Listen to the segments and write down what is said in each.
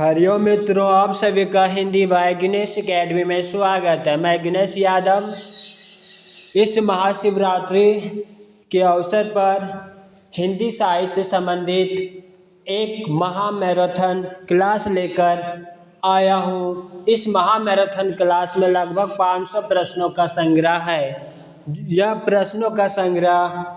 हरिओम मित्रों, आप सभी का हिंदी बाय गिनेश एकेडमी में स्वागत है। मैं गिनेश यादव। इस महाशिवरात्रि के अवसर पर हिंदी साहित्य से संबंधित एक महामैराथन क्लास लेकर आया हूँ। इस महामैराथन क्लास में लगभग 500 प्रश्नों का संग्रह है। यह प्रश्नों का संग्रह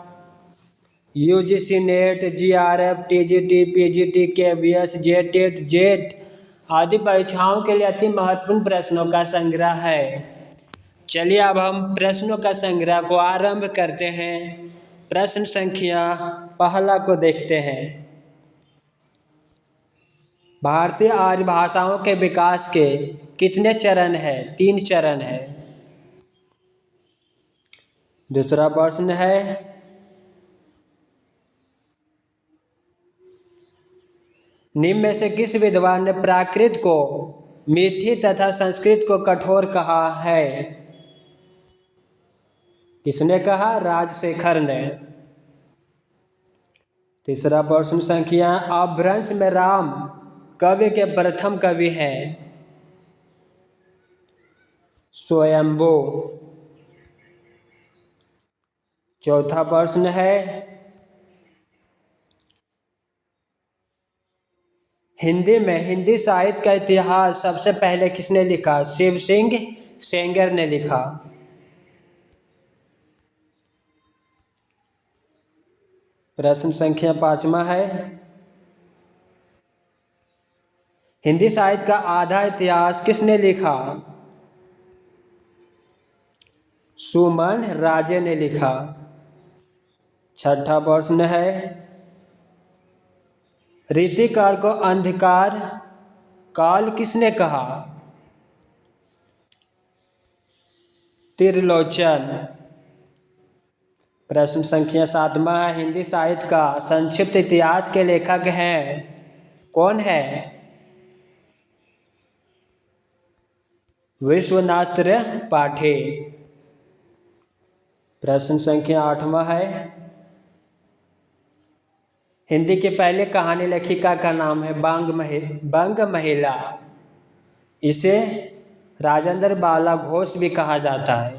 UGC net, GRF, TGT, PGT, KVS, JTET, jet आदि परीक्षाओं के लिए अति महत्वपूर्ण प्रश्नों का संग्रह है। चलिए अब हम प्रश्नों का संग्रह को आरंभ करते हैं। प्रश्न संख्या पहला को देखते हैं। भारतीय आर्य भाषाओं के विकास के कितने चरण हैं? 3 चरण है। दूसरा प्रश्न है, निम्न में से किस विद्वान ने प्राकृत को मीठी तथा संस्कृत को कठोर कहा है? किसने कहा? राजशेखर ने। तीसरा प्रश्न संख्या, अपभ्रंश में राम कवि के प्रथम कवि हैं? स्वयंभू। चौथा प्रश्न है, हिंदी में हिंदी साहित्य का इतिहास सबसे पहले किसने लिखा? शिव सिंह सेंगर ने लिखा। प्रश्न संख्या 5वां है, हिंदी साहित्य का आधा इतिहास किसने लिखा? सुमन राजे ने लिखा। छठा प्रश्न है, रीतिकार को अंधकार काल किसने कहा? त्रिलोचन। प्रश्न संख्या 7वां है, हिंदी साहित्य का संक्षिप्त इतिहास के लेखक हैं? कौन है? विश्वनाथ त्रिपाठी। प्रश्न संख्या 8वां है, हिंदी की पहले कहानी लेखिका का नाम है बंग महिला। इसे राजेंद्र बाला घोष भी कहा जाता है।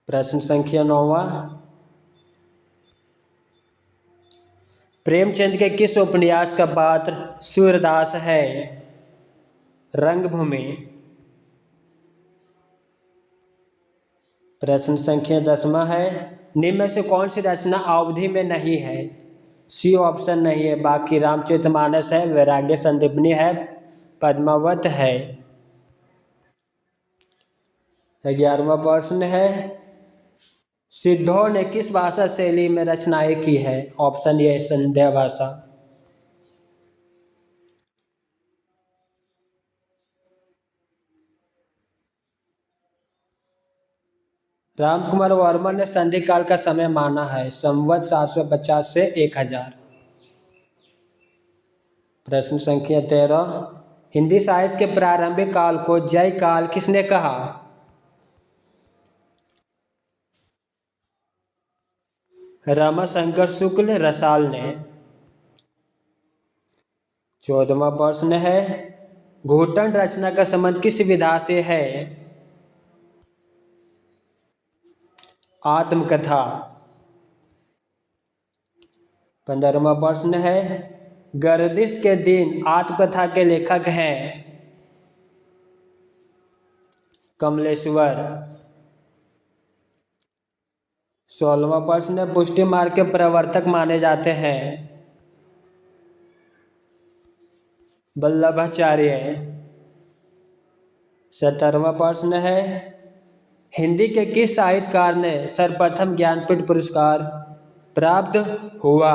प्रश्न संख्या 9वां, प्रेमचंद के किस उपन्यास का पात्र सूरदास है? रंगभूमि। प्रश्न संख्या 10वां है, निम्न में से कौन सी रचना अवधि में नहीं है? सी ऑप्शन नहीं है। बाकी रामचरितमानस है, वैराग्य संदीपनी है, पद्मावत है। 11वां प्रश्न है, सिद्धों ने किस भाषा शैली में रचनाएं की है? ऑप्शन ए संध्या भाषा। रामकुमार वर्मा ने संधि काल का समय माना है संवत 750 से 1000। प्रश्न संख्या 13, हिंदी साहित्य के प्रारंभिक काल को जय काल किसने कहा? रमाशंकर शुक्ल रसाल ने। 14वां प्रश्न है, घुटन रचना का संबंध किस विधा से है? आत्मकथा। 15वां प्रश्न है, गर्दिश के दिन आत्मकथा के लेखक हैं? कमलेश्वर। 16वां प्रश्न है, पुष्टि मार्ग के प्रवर्तक माने जाते हैं? वल्लभाचार्य। 17वां प्रश्न है, हिंदी के किस साहित्यकार ने सर्वप्रथम ज्ञानपीठ पुरस्कार प्राप्त हुआ?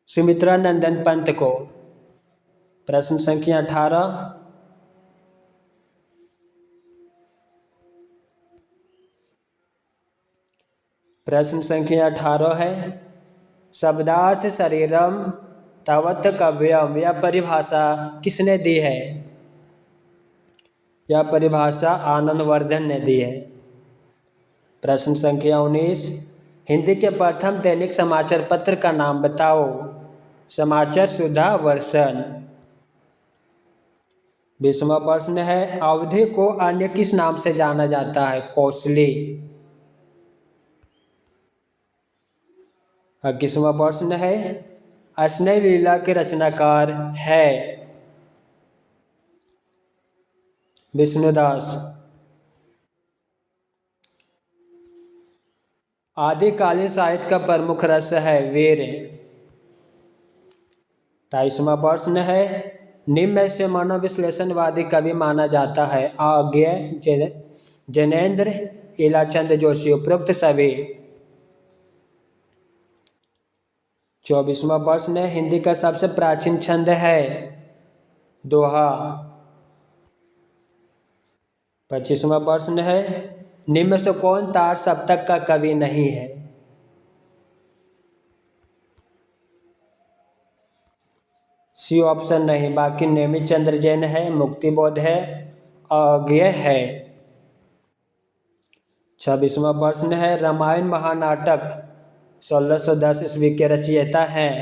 सुमित्रा नंदन पंत को। प्रश्न संख्या 18, प्रश्न संख्या 18 है, शब्दार्थ शरीरम तावत काव्यम, यह परिभाषा किसने दी है? यह परिभाषा आनंदवर्धन ने दी है। प्रश्न संख्या 19, हिंदी के प्रथम दैनिक समाचार पत्र का नाम बताओ? समाचार सुधा वर्षन। 20वां प्रश्न है अवधि को अन्य किस नाम से जाना जाता है? कौशली। 21वां प्रश्न है अश्नय लीला के रचनाकार है? विष्णुदास। आदिकालीन साहित्य का प्रमुख रस है? वीर। 23वां प्रश्न है निम्न में से मनोविश्लेषणवादी कवि माना जाता है? आज्ञे, जैनेन्द्र, इलाचंद जोशी। उपरोक्त सभी। 24वां प्रश्न है हिंदी का सबसे प्राचीन छंद है? दोहा। 25वां प्रश्न है निम्न में से कौन तार सप्तक का कवि नहीं है? सी ऑप्शन नहीं, बाकी नेमी चंद्र जैन है, मुक्तिबोध है, अज्ञेय है। 26वां प्रश्न है रामायण महानाटक 1610 ईस्वी के रचयिता हैं?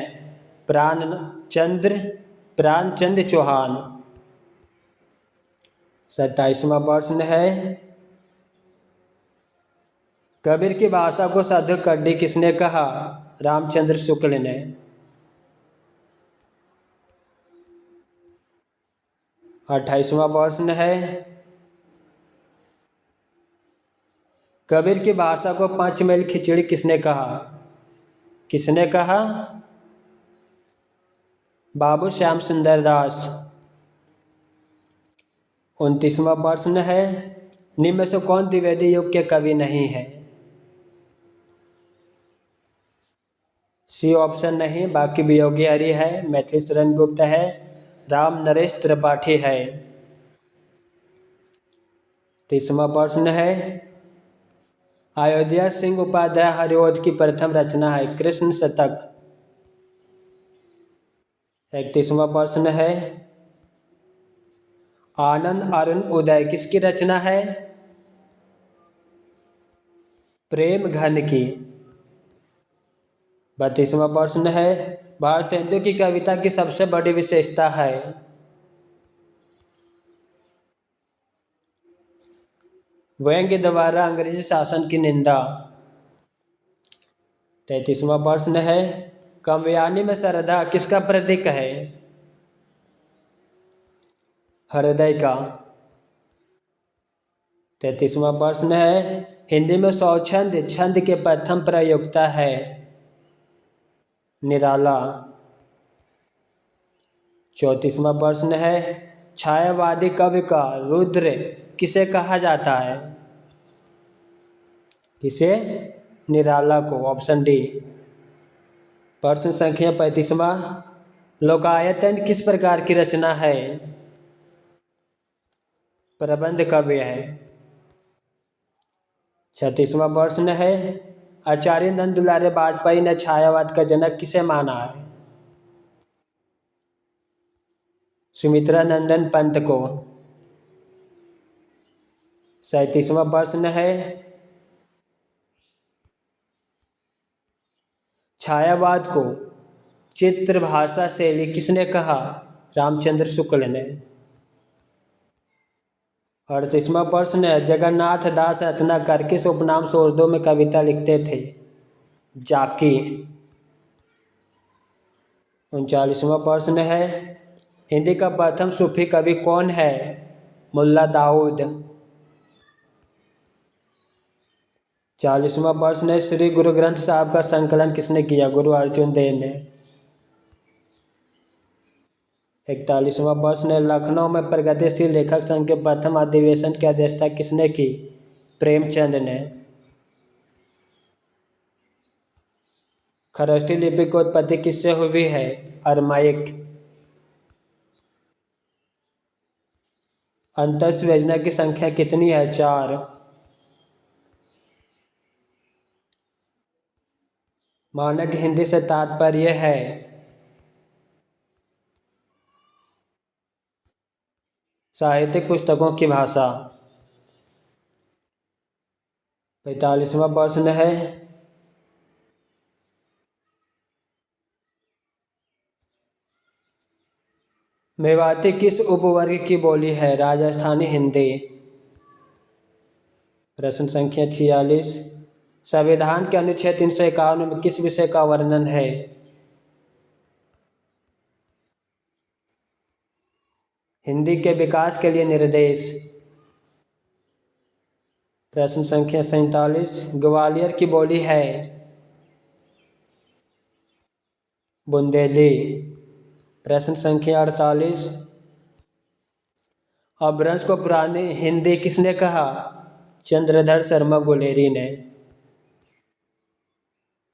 प्राणचंद्र चौहान। 27वां प्रश्न है कबीर की भाषा को साधु कड्डी किसने कहा? रामचंद्र शुक्ल ने। 28वां प्रश्न है कबीर की भाषा को पंचमेल खिचड़ी किसने कहा? किसने कहा? बाबू श्याम सुंदर दास। 29वां प्रश्न है निम्न में से कौन द्विवेदी युग के कवि नहीं है? सी ऑप्शन नहीं, बाकी वियोगी हरि है, मैथिली शरण गुप्त है, राम नरेश त्रिपाठी है। 30वां प्रश्न है अयोध्या सिंह उपाध्याय हरिओध की प्रथम रचना है? कृष्ण शतक। 31वां प्रश्न है आनंद अरुण उदय किसकी रचना है? प्रेम घन की। 32वां प्रश्न है भारतेंदु की कविता की सबसे बड़ी विशेषता है? व्यंग्य द्वारा अंग्रेजी शासन की निंदा। 33वां प्रश्न है कामयानी में श्रद्धा किसका प्रतीक है? हृदय का। 33वां प्रश्न है हिंदी में स्वच्छंद छंद के प्रथम प्रयोक्ता है? निराला। 34वां प्रश्न है छायावादी कवि का रुद्र किसे कहा जाता है? किसे? निराला को। Option D. प्रश्न संख्या 35वां लोकायतन किस प्रकार की रचना है? प्रबंध काव्य है। 36वां प्रश्न है आचार्य नंद दुलारे वाजपेयी ने छायावाद का जनक किसे माना है? सुमित्रा नंदन पंत को। 37वां प्रश्न है छायावाद को चित्र भाषा शैली किसने कहा? रामचंद्र शुक्ल ने। 38वां प्रश्न है जगन्नाथ दास रत्नाकर किस उपनाम से उर्दू में कविता लिखते थे? जाकी। 39वां प्रश्न है हिंदी का प्रथम सूफी कवि कौन है? मुल्ला दाऊद। 40वां प्रश्न है श्री गुरु ग्रंथ साहब का संकलन किसने किया? गुरु अर्जुन देव ने। 41वां प्रश्न है लखनऊ में प्रगतिशील लेखक संघ के प्रथम अधिवेशन की अध्यक्षता किसने की? प्रेमचंद ने। खरष्टी लिपि की उत्पत्ति किससे हुई है? अरमाइक। अंतस्य व्यंजना की संख्या कितनी है? 4। मानक हिंदी से तात्पर्य है? साहित्यिक पुस्तकों की भाषा। 45वां प्रश्न है मेवाती किस उपवर्ग की बोली है? राजस्थानी हिंदी। प्रश्न संख्या 46। संविधान के अनुच्छेद 351 में किस विषय का वर्णन है? हिंदी के विकास के लिए निर्देश। प्रश्न संख्या 47। ग्वालियर की बोली है? बुंदेली। प्रश्न संख्या 48। अपभ्रंश को पुरानी हिंदी किसने कहा? चंद्रधर शर्मा गुलेरी ने।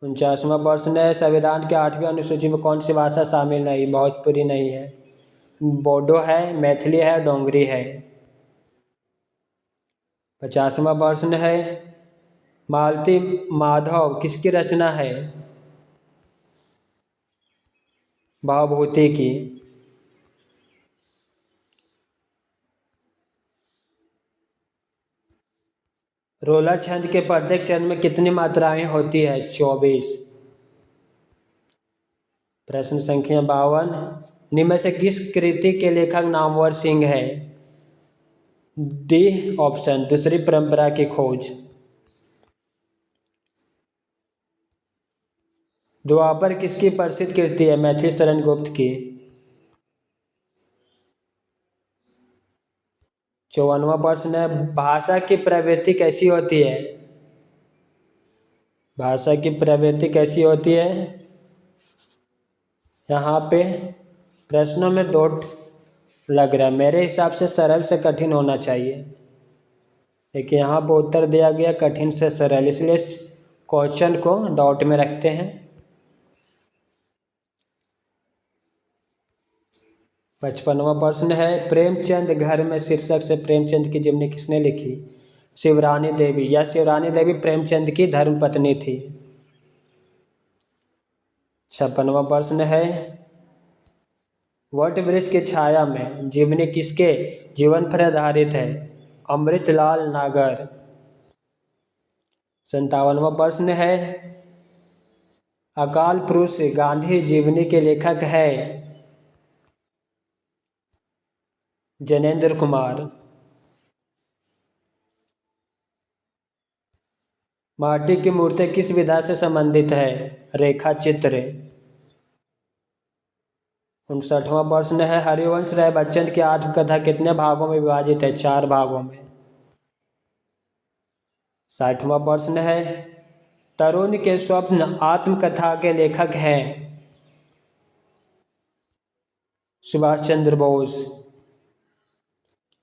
49वां प्रश्न है, संविधान के 8वीं अनुसूची में कौन सी भाषा शामिल नहीं? भोजपुरी नहीं है, बोडो है, मैथिली है, डोंगरी है। 50वां प्रश्न है, मालती माधव किसकी रचना है? भवभूति की। रोला छंद के प्रत्येक चरण में कितनी मात्राएं होती है? 24। प्रश्न संख्या 52। निम्न में से किस कृति के लेखक नामवर सिंह है? डी ऑप्शन, दूसरी परंपरा की खोज। द्वापर किसकी प्रसिद्ध कृति है? मैथिली शरण गुप्त की। 54वां प्रश्न है, भाषा की प्रवृत्ति कैसी होती है? भाषा की प्रवृत्ति कैसी होती है? यहाँ पे प्रश्नों में डॉट लग रहा है, मेरे हिसाब से सरल से कठिन होना चाहिए, लेकिन यहाँ पर उत्तर दिया गया कठिन से सरल, इसलिए क्वेश्चन को डॉट में रखते हैं। 55वां प्रश्न है, प्रेमचंद घर में शीर्षक से प्रेमचंद की जीवनी किसने लिखी? शिवरानी देवी। यह शिवरानी देवी प्रेमचंद की धर्मपत्नी थी। 56वां प्रश्न है, वट वृक्ष की छाया में जीवनी किसके जीवन पर आधारित है? अमृतलाल नागर। 57वां प्रश्न है, अकाल पुरुष गांधी जीवनी के लेखक है? जैनेंद्र कुमार। माटी की मूर्ति किस विधा से संबंधित है? रेखा चित्र। 59वां प्रश्न है, हरिवंश राय बच्चन की आत्मकथा कितने भागों में विभाजित है? 4 भागों में। 60वां प्रश्न है, तरुण के स्वप्न आत्मकथा के लेखक हैं? सुभाष चंद्र बोस।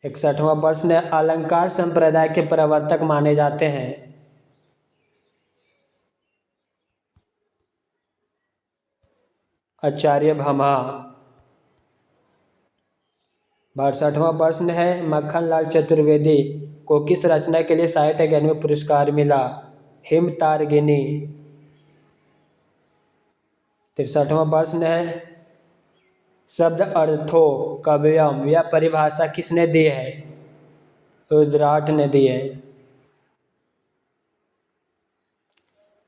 61वां प्रश्न है, अलंकार संप्रदाय के प्रवर्तक माने जाते हैं? आचार्य भामा। 62वां प्रश्न है, मक्खनलाल चतुर्वेदी को किस रचना के लिए साहित्य अकादमी पुरस्कार मिला? हिमतारगिनी। 63वां प्रश्न है, शब्द अर्थों कव्यम यह परिभाषा किसने दी है? रुद्राट ने दी है।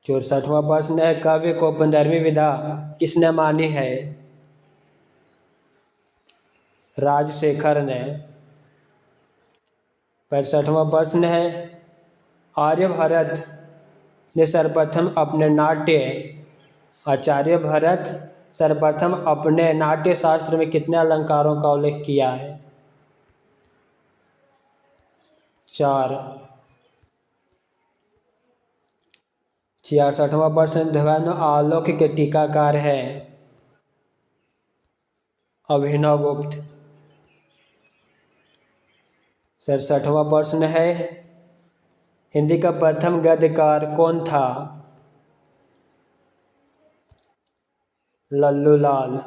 64वां प्रश्न है, काव्य को 15वीं विधा किसने मानी है? राजशेखर ने। 65वां प्रश्न है, आर्यभट्ट ने सर्वप्रथम अपने नाट्य शास्त्र में कितने अलंकारों का उल्लेख किया है? 4। 66वां प्रश्न, ध्वन्य आलोक के टीकाकार है? अभिनव गुप्त। 67वां प्रश्न है, हिंदी का प्रथम गद्यकार कौन था? लल्लू लाल।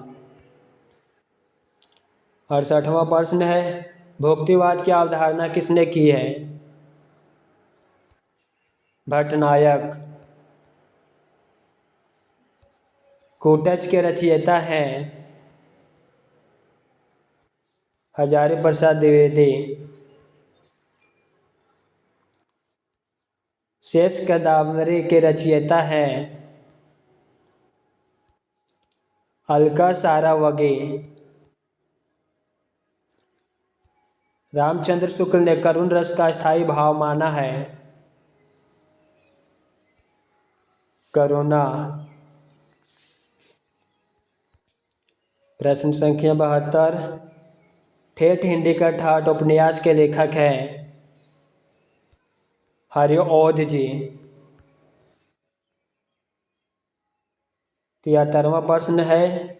68वां प्रश्न है, भुक्तिवाद की अवधारणा किसने की है? भट्टनायक। कूटज के रचयिता हैं? हजारी प्रसाद द्विवेदी। शेष कादंबरी के रचयिता हैं? अलका सारावगी। रामचंद्र शुक्ल ने करुण रस का स्थायी भाव माना है। करुणा। प्रश्न संख्या 72, ठेठ हिंदी का ठाठ उपन्यास के लेखक हैं हरिओध जी। 73वां प्रश्न है,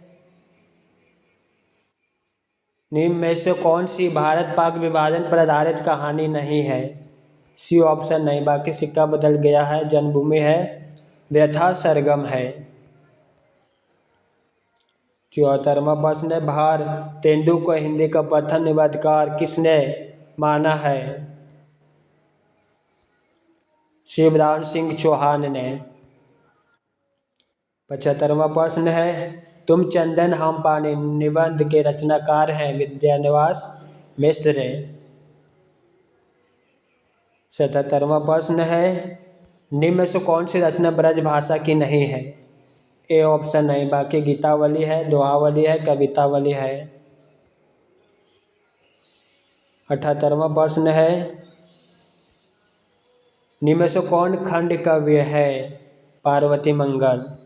निम्न में से कौन सी भारत पाक विभाजन पर आधारित कहानी नहीं है? सी ऑप्शन नहीं, बाकी सिक्का बदल गया है। जन्मभूमि है, व्यथा सरगम है। 74वां प्रश्न है, भार तेंदु को हिंदी का प्रथम निबंधकार किसने माना है? शिवदान सिंह चौहान ने। 75वां प्रश्न है, तुम चंदन हम पानी निबंध के रचनाकार हैं विद्यानिवास मिश्र। 77वां प्रश्न है, निम्न में से कौन सी रचना ब्रज भाषा की नहीं है? ए ऑप्शन नहीं, बाकी गीतावली है, दोहावली है, कवितावली है। 78वां प्रश्न है, निम्न में से कौन खंड काव्य है? पार्वती मंगल।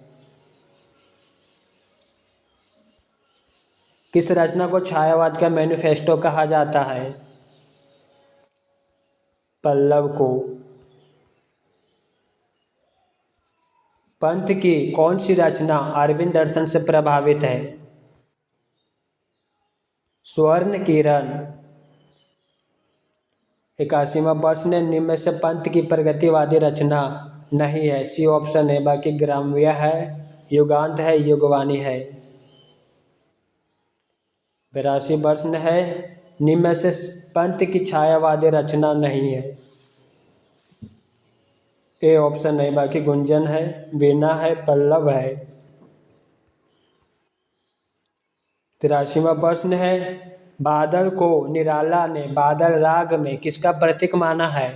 किस रचना को छायावाद का मैनिफेस्टो कहा जाता है? पल्लव को। पंत की कौन सी रचना अरविंद दर्शन से प्रभावित है? स्वर्ण किरण। 81वां प्रश्न है, निम्न में से पंत की प्रगतिवादी रचना नहीं है? सी ऑप्शन है, बाकी ग्राम्य है, युगांत है, युगवाणी है। 82 प्रश्न है, निम्न में से पंत की छायावादी रचना नहीं है? ए ऑप्शन नहीं, बाकी गुंजन है, वीणा है, पल्लव है। 83वां प्रश्न है, बादल को निराला ने बादल राग में किसका प्रतीक माना है?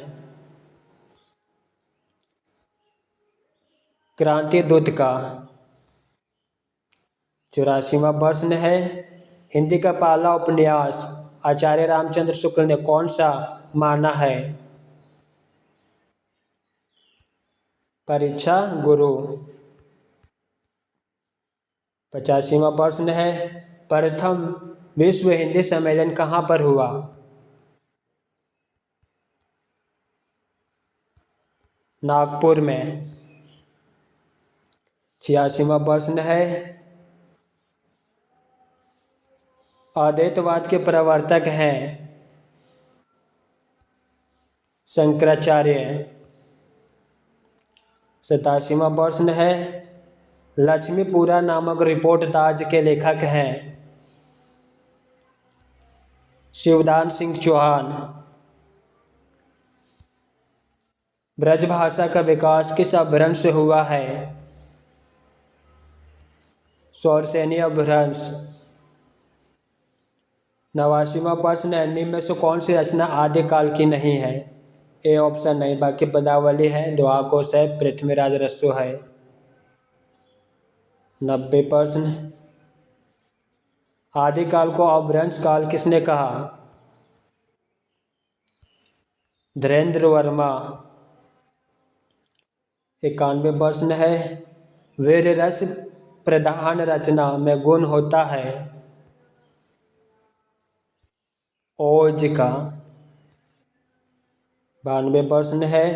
क्रांति दूत का। 84वां प्रश्न है, हिंदी का पहला उपन्यास आचार्य रामचंद्र शुक्ल ने कौन सा माना है? परीक्षा गुरु। 85वां प्रश्न है, प्रथम विश्व हिंदी सम्मेलन कहाँ पर हुआ? नागपुर में। 86वां प्रश्न है, अद्वैतवाद के प्रवर्तक हैं शंकराचार्य। 87वां प्रश्न है, लक्ष्मीपुरा नामक रिपोर्ट ताज के लेखक हैं शिवदान सिंह चौहान। ब्रजभाषा का विकास किस अपभ्रंश से हुआ है? शौरसेनी अपभ्रंश। 89वां प्रश्न है, निम्न में से कौन सी रचना आदिकाल की नहीं है? ए ऑप्शन नहीं, बाकी पदावली है, दोहाकोश है, पृथ्वीराज रस्सो है। 90 प्रश्न, आदिकाल को अपभ्रंश काल किसने कहा? धीरेन्द्र वर्मा। 91 प्रश्न है, वीर रस प्रधान रचना में गुण होता है ओज का। 92 प्रश्न है,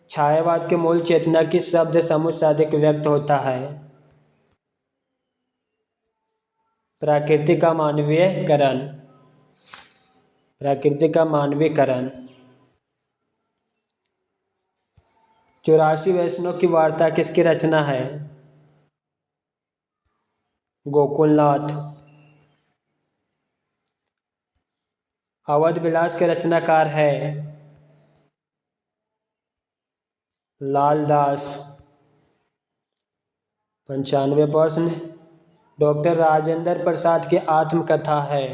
छायावाद के मूल चेतना किस शब्द समूह से अधिक व्यक्त होता है? प्राकृतिक का मानवीयकरण। प्राकृतिक का मानवीकरण। 84 वैष्णव की वार्ता किसकी रचना है? गोकुलनाथ। अवध विलास के रचनाकार है लालदास। 95 प्रश्न, डॉक्टर राजेंद्र प्रसाद की आत्मकथा है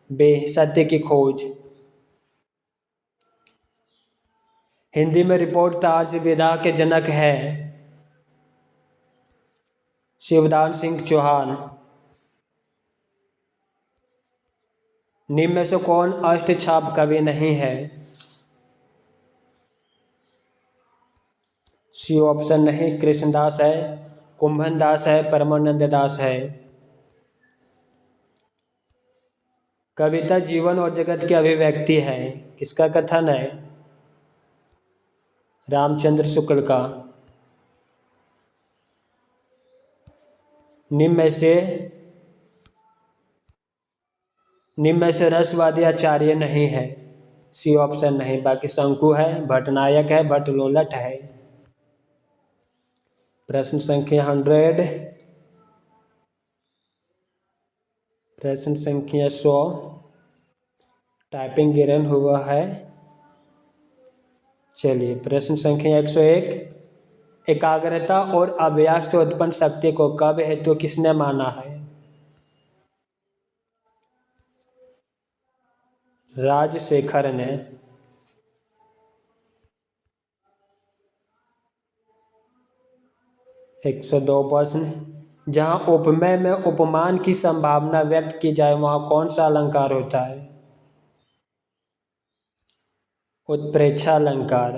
बे सत्य की खोज। हिंदी में रिपोर्ट ताज विधा के जनक हैं शिवदान सिंह चौहान। निम्न में से कौन अष्टछाप कवि नहीं है? सी ऑप्शन नहीं, कृष्णदास है, कुंभन दास है, परमानंद दास है। कविता जीवन और जगत की अभिव्यक्ति है, किसका कथन है? रामचंद्र शुक्ल का। निम्न में से रसवादी आचार्य नहीं है। सी ऑप्शन नहीं, बाकी शंकु है, भट्टनायक है, भट्टलोलट है। प्रश्न संख्या 100, प्रश्न संख्या 100, टाइपिंग गिरन हुआ है। चलिए प्रश्न संख्या 101, एकाग्रता और अभ्यास से उत्पन्न शक्ति को काव्य हेतु किसने माना है? राजशेखर ने। एक 102 प्रश्न, जहाँ उपमेय में उपमान की संभावना व्यक्त की जाए वहाँ कौन सा अलंकार होता है? उत्प्रेक्षा अलंकार।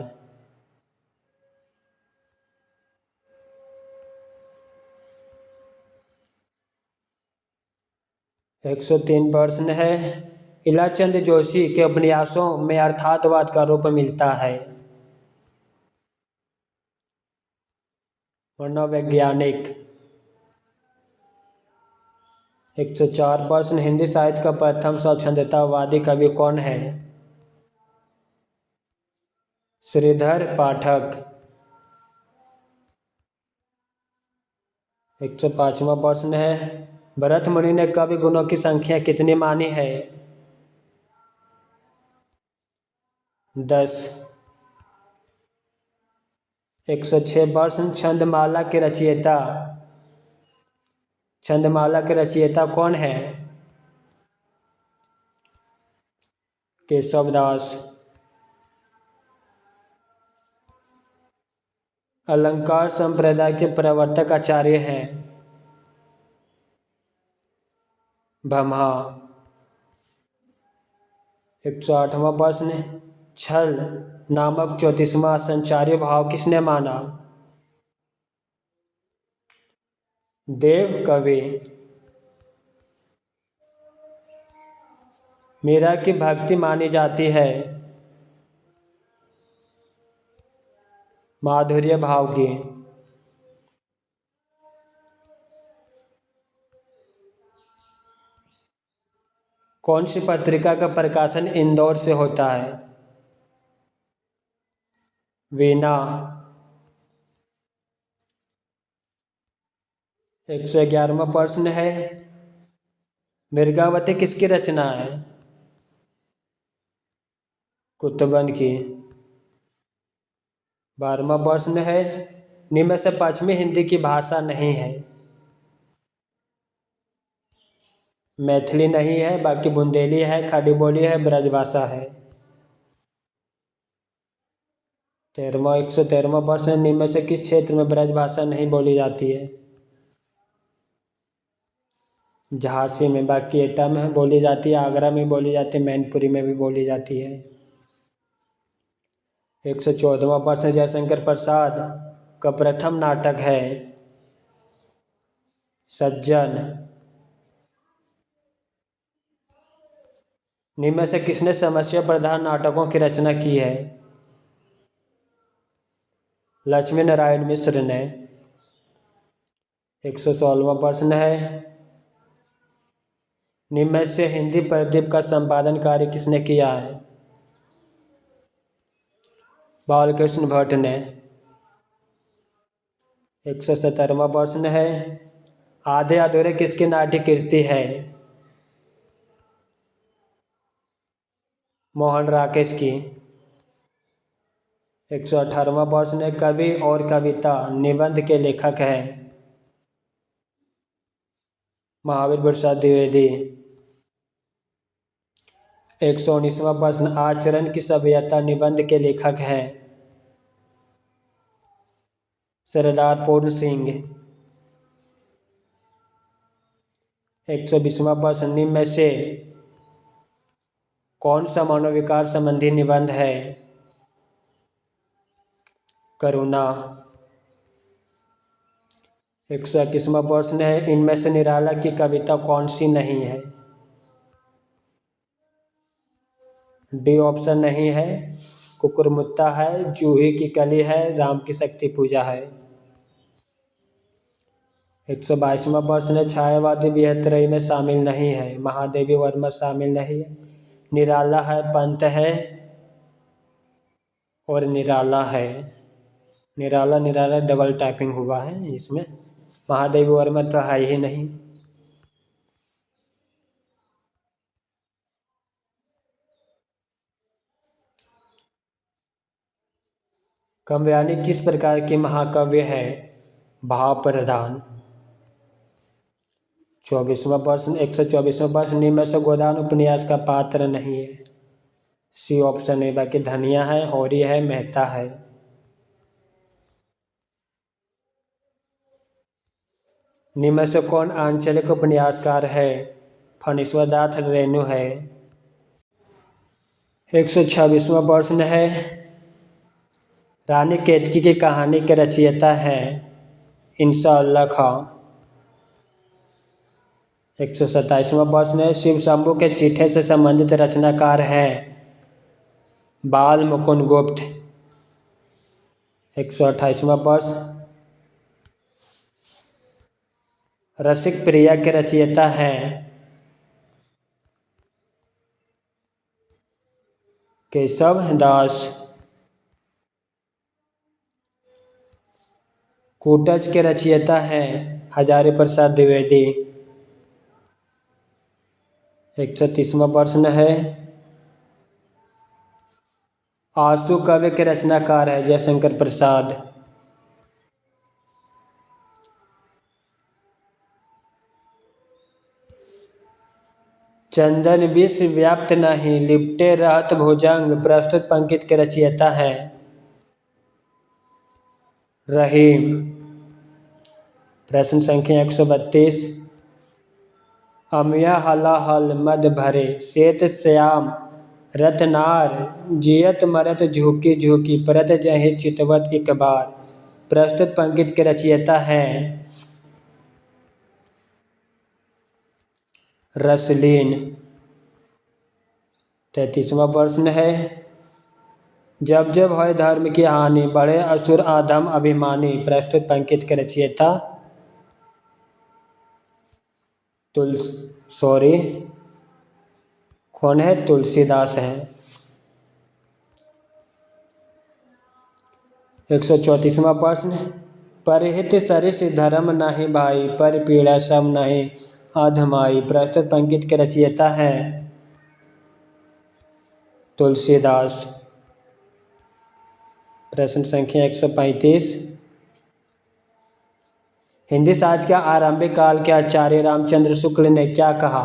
एक 103 प्रश्न है, इलाचंद जोशी के उपन्यासों में अर्थातवाद का रूप मिलता है? मनोवैज्ञानिक। 104 प्रश्न, हिंदी साहित्य का प्रथम स्वच्छंदतावादी कवि कौन है? श्रीधर पाठक। 105वां प्रश्न है, भरत मुनि ने कवि गुणों की संख्या कितनी मानी है? 10। 106 प्रश्न, छंदमाला के रचयिता कौन है? केशवदास। अलंकार संप्रदाय के प्रवर्तक आचार्य हैं? ब्रह्मा। 108वां प्रश्न, छल नामक 34वां संचारी भाव किसने माना? देव कवि। मीरा की भक्ति मानी जाती है? माधुर्य भाव की। कौन सी पत्रिका का प्रकाशन इंदौर से होता है? वीणा। 111वां प्रश्न है, मृगावती किसकी रचना है? कुतुबन की। 12वां प्रश्न है, निम्न में से पश्चिमी हिंदी की भाषा नहीं है? मैथिली नहीं है, बाकी बुंदेली है, खड़ी बोली है, ब्रजभाषा है। 113वां प्रश्न, निम्न में से किस क्षेत्र में ब्रजभाषा नहीं बोली जाती है? झांसी में, बाकी एटा में बोली जाती है, आगरा में बोली जाती है, मैनपुरी में भी बोली जाती है। 114वां प्रश्न, जयशंकर प्रसाद का प्रथम नाटक है? सज्जन। निम्न में से किसने समस्या प्रधान नाटकों की रचना की है? लक्ष्मी नारायण मिश्र ने। 116वां प्रश्न है, निम्न में से हिंदी प्रदीप का संपादन कार्य किसने किया है? बालकृष्ण भट्ट ने। 117वां प्रश्न है, आधे अधूरे किसकी नाट्य कृति है? मोहन राकेश की। 118वां प्रश्न है, कवि और कविता निबंध के लेखक हैं? महावीर प्रसाद द्विवेदी। 119वां प्रश्न, आचरण की सभ्यता निबंध के लेखक हैं? सरदार पूर्ण सिंह। 120वां प्रश्न, निम्न में से कौन सा मनोविकार संबंधी निबंध है? करुणा। 121वां प्रश्न है, इनमें से निराला की कविता कौन सी नहीं है? डी ऑप्शन नहीं है। कुकुरमुत्ता है, जूही की कली है, राम की शक्ति पूजा है। 122वां प्रश्न है, छायावादी बृहत्त्रयी में शामिल नहीं है। महादेवी वर्मा शामिल नहीं है, निराला है, पंत है और निराला है। निराला निराला डबल टाइपिंग हुआ है इसमें, महादेवी वर्मा तो है ही नहीं। काव्यानी किस प्रकार की महाकाव्य है? भाव प्रधान। 24वां प्रश्न, 124वां प्रश्न, निम्न में से गोदान उपन्यास का पात्र नहीं है। सी ऑप्शन है, बाकी धनिया है, होरी है, मेहता है। निम्न में से कौन आंचलिक उपन्यासकार है? फणीश्वरदास रेणु है। 126वां प्रश्न है, रानी केतकी की कहानी के रचयिता है? इंशाअल्लाह खां। 127वां प्रश्न है, शिव शंभु के चिट्ठे से संबंधित रचनाकार है? बाल मुकुंद गुप्त। 128वां प्रश्न, रसिक प्रिया के रचयिता है? केशव दास। कूटज के रचयिता है? हजारी प्रसाद द्विवेदी। 130वां प्रश्न है, आंसू काव्य के रचनाकार है? जयशंकर प्रसाद। चंदन विष व्याप्त नहीं, लिपटे रहत भुजंग, प्रस्तुत पंक्ति के रचयिता है? रहीम। प्रश्न संख्या 132, अमिया हलाहल मद भरे, श्वेत श्याम रत्नार, जियत मरत झुकी झुकी, परत जहि चितवत एक बार, प्रस्तुत पंक्ति के रचयिता है? रसलीन। 33वां प्रश्न है, जब जब है धर्म की हानि, बड़े असुर आधम अभिमानी, प्रस्तुत पंक्ति के रचयिता? कौन है? तुलसीदास है। 134वां प्रश्न, परहित सरिस धर्म नहीं भाई, पर पीड़ा सम नहीं अधमाई, प्रस्तुत पंक्ति के रचयिता है? तुलसीदास। प्रश्न संख्या 135, हिंदी साहित्य के आरंभिक काल के आचार्य रामचंद्र शुक्ल ने क्या कहा?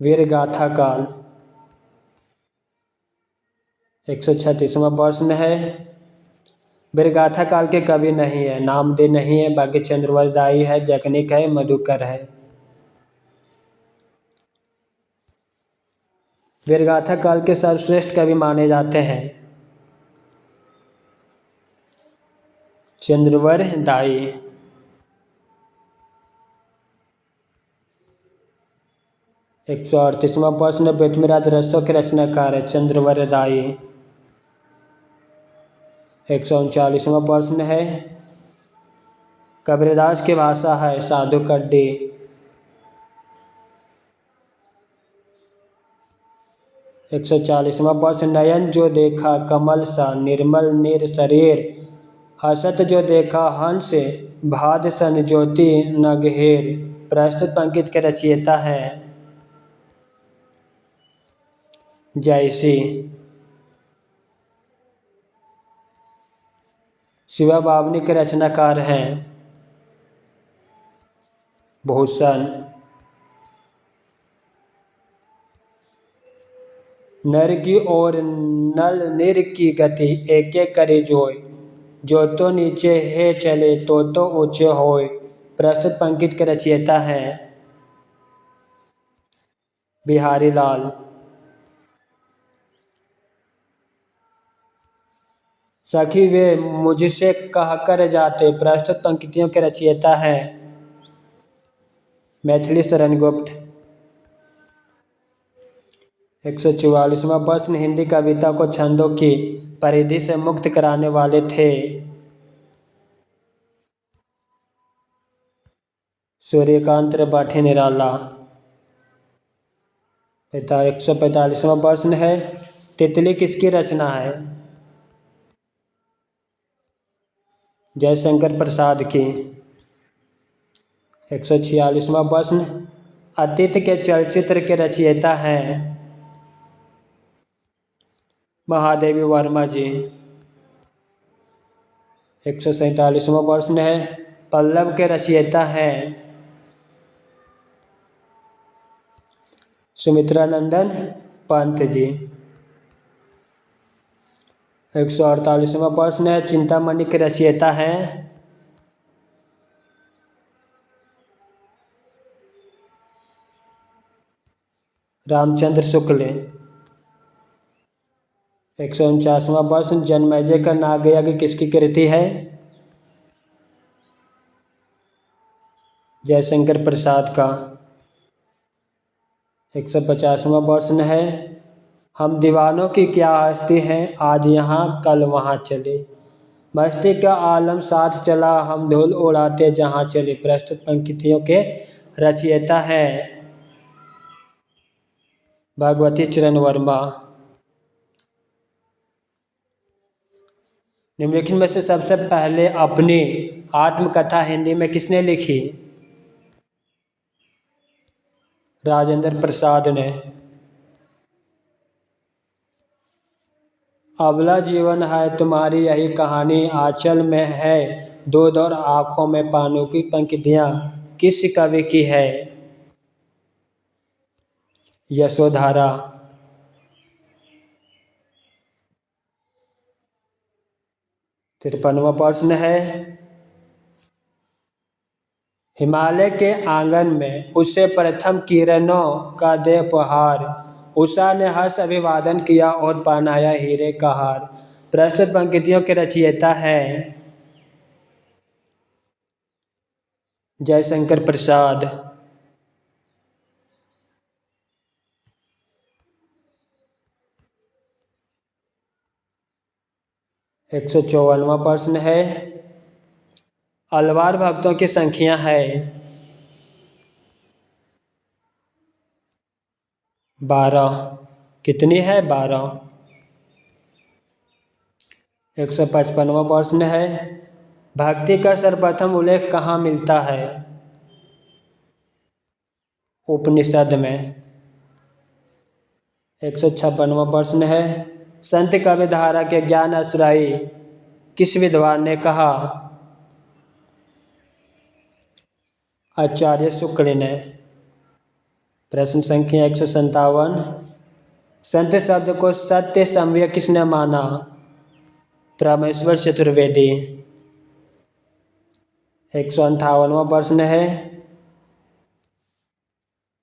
वीरगाथा काल। 136वां प्रश्न है, वीरगाथा काल के कवि नहीं है? नामदेव नहीं है, बाकी चंद्रवरदाई है, जगनिक है, मधुकर है। वीरगाथा काल के सर्वश्रेष्ठ कवि माने जाते हैं? चंद्रवरदाई। 138वां प्रश्न, पृथ्वीराज रसों के रचनाकार है? चंद्रवरदाई। 139वां प्रश्न है, कबीरदास की भाषा है? साधु कड्डी। 140वां प्रश्न, नयन जो देखा कमल सा, निर्मल निर शरीर, हसत जो देखा हंस, भाद सन ज्योति नगहेर, प्रस्तुत पंक्ति के रचयिता है? जयसी। शिवा बावनी के रचनाकार हैं? भूषण। नर की ओर नल निर की गति, एक एक करे जोय, जो तो नीचे है चले तो ऊंचे होय, प्रस्तुत पंक्ति के रचयिता है? बिहारी लाल। सखी वे मुझसे कहकर जाते प्रस्तुत पंक्तियों के रचयिता हैं मैथिली शरण गुप्त। 144वां प्रश्न हिंदी कविता को छंदों की परिधि से मुक्त कराने वाले थे सूर्यकांत त्रिपाठी निराला। 145वां प्रश्न है तितली किसकी रचना है जयशंकर प्रसाद की। 146वां प्रश्न अतीत के चलचित्र के रचयिता हैं महादेवी वर्मा जी। 147वां प्रश्न है पल्लव के रचयिता हैं सुमित्रा नंदन पंत जी। 148वां प्रश्न है चिंतामणि के रचयिता हैं रामचंद्र शुक्ल। 149वां प्रश्न जन्मेजय का नागयज्ञ किसकी कृति है जयशंकर प्रसाद का। 150वां प्रश्न है हम दीवानों की क्या हस्ती हैं आज यहाँ कल वहाँ चले मस्ती का आलम साथ चला हम धूल उड़ाते जहाँ चले। प्रस्तुत पंक्तियों के रचयिता हैं भगवती चरण वर्मा। निम्नलिखित में से सबसे पहले अपनी आत्मकथा हिंदी में किसने लिखी राजेंद्र प्रसाद ने। अबला जीवन है तुम्हारी यही कहानी आंचल में है दूध और आँखों में पानी पंक्तियाँ किस कवि की है यशोधरा। 53वां प्रश्न है हिमालय के आंगन में उसे प्रथम किरणों का दे उपहार उषा ने हर्ष अभिवादन किया और पहनाया हीरे का हार। प्रस्तुत पंक्तियों के रचयिता हैं जयशंकर प्रसाद। 154वां प्रश्न है अलवार भक्तों की संख्या है 12 कितनी है 12। 155वां प्रश्न है भक्ति का सर्वप्रथम उल्लेख कहाँ मिलता है उपनिषद में। 156वां प्रश्न है संत कविधारा के ज्ञान आश्रयी किस विद्वान ने कहा आचार्य शुक्ल ने। प्रश्न संख्या 157 संत शब्द को सत्य सम्यक किसने माना परमेश्वर चतुर्वेदी। 158वां प्रश्न है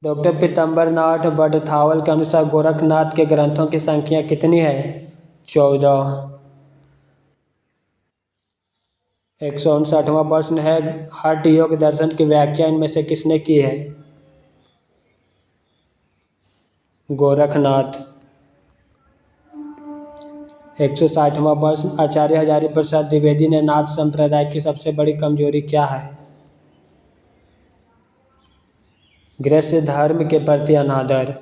डॉक्टर पीतम्बर नाथ बटथावल के अनुसार गोरखनाथ के ग्रंथों की संख्या कितनी है 14। 159वां प्रश्न है हठ योग दर्शन की व्याख्या इनमें से किसने की है गोरखनाथ। 160वां प्रश्न आचार्य हजारी प्रसाद द्विवेदी ने नाथ संप्रदाय की सबसे बड़ी कमजोरी क्या है गृहस्थ धर्म के प्रति अनादर।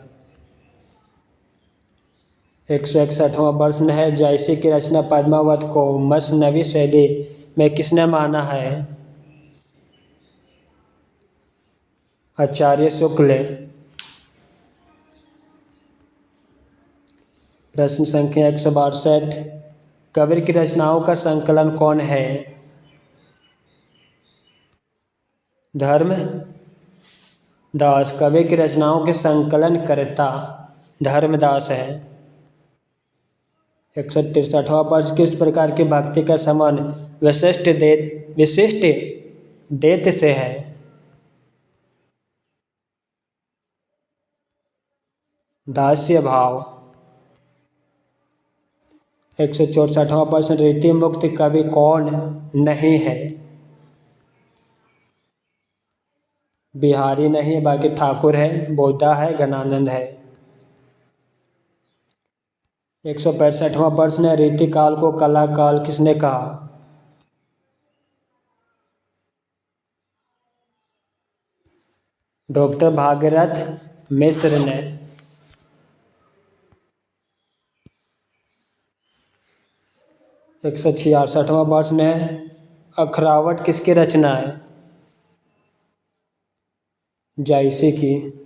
161वां प्रश्न है जयसी की रचना पद्मावत को मसनवी शैली में किसने माना है आचार्य शुक्ल। प्रश्न संख्या 162 कबीर की रचनाओं का संकलन कौन है धर्म दास। कबीर की रचनाओं के संकलन कर्ता धर्मदास है। 163वां प्रश्न किस प्रकार की भक्ति का संबंध विशिष्ट देत से है दास्य भाव। 164वां प्रश्न, रीति मुक्त कवि कौन नहीं है? बिहारी नहीं है, बाकी ठाकुर है, बोधा है, घनानंद है। 165वां प्रश्न, रीतिकाल को कला काल किसने कहा? डॉक्टर भागीरथ मिश्र ने। 166वां प्रश्न है, अखरावट किसकी रचना है? जायसी की।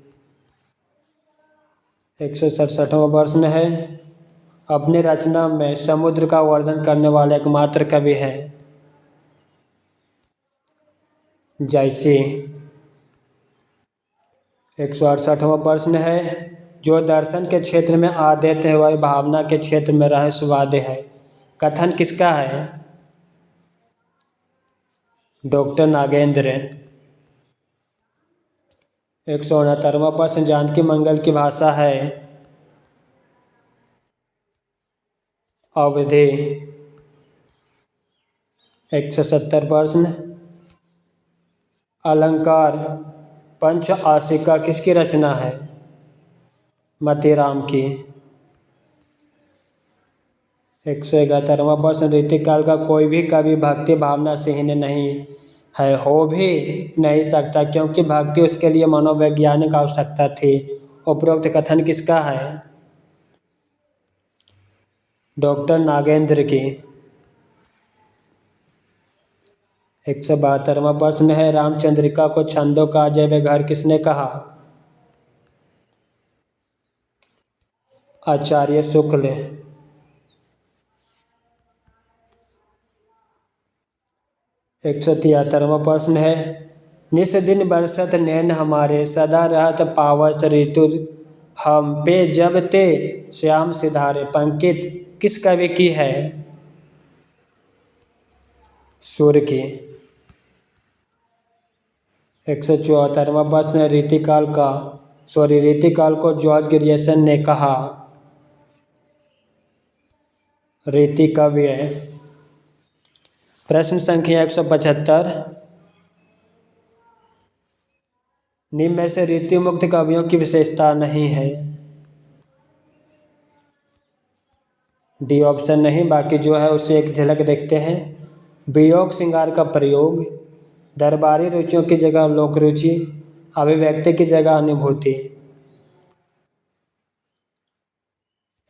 167वां प्रश्न है, अपनी रचना में समुद्र का वर्णन करने वाला एकमात्र कवि है? जायसी। 168वां प्रश्न है, जो दर्शन के क्षेत्र में आद्यत है वही भावना के क्षेत्र में रहस्यवाद है, कथन किसका है? डॉक्टर नागेंद्र। 169वां प्रश्न, जानकी मंगल की भाषा है? अवधी। 170 प्रश्न, अलंकार पंच आशिका किसकी रचना है? मतीराम की। 171वां प्रश्न, रीतिकाल का कोई भी कवि भक्ति भावना से हीन नहीं है, हो भी नहीं सकता क्योंकि भक्ति उसके लिए मनोवैज्ञानिक आवश्यकता थी, उपरोक्त कथन किसका है? डॉक्टर नागेंद्र की। 172वां प्रश्न है, रामचंद्रिका को छंदों का अजैव घर किसने कहा? आचार्य शुक्ल। 173वां प्रश्न है, निस दिन बरसत नैन हमारे, सदा रहत पावस ऋतु हम पे जब ते श्याम सिधारे, पंक्ति किस कवि की है? सूर्य की। 174वां प्रश्न, रीतिकाल को जॉर्ज ग्रियर्सन ने कहा? रीति काव्य है। प्रश्न संख्या 175, निम्न में से रीति मुक्त कवियों की विशेषता नहीं है? डी ऑप्शन नहीं, बाकी जो है उसे एक झलक देखते हैं। वियोग श्रृंगार का प्रयोग, दरबारी रुचियों की जगह लोक रुचि, अभिव्यक्ति की जगह अनुभूति।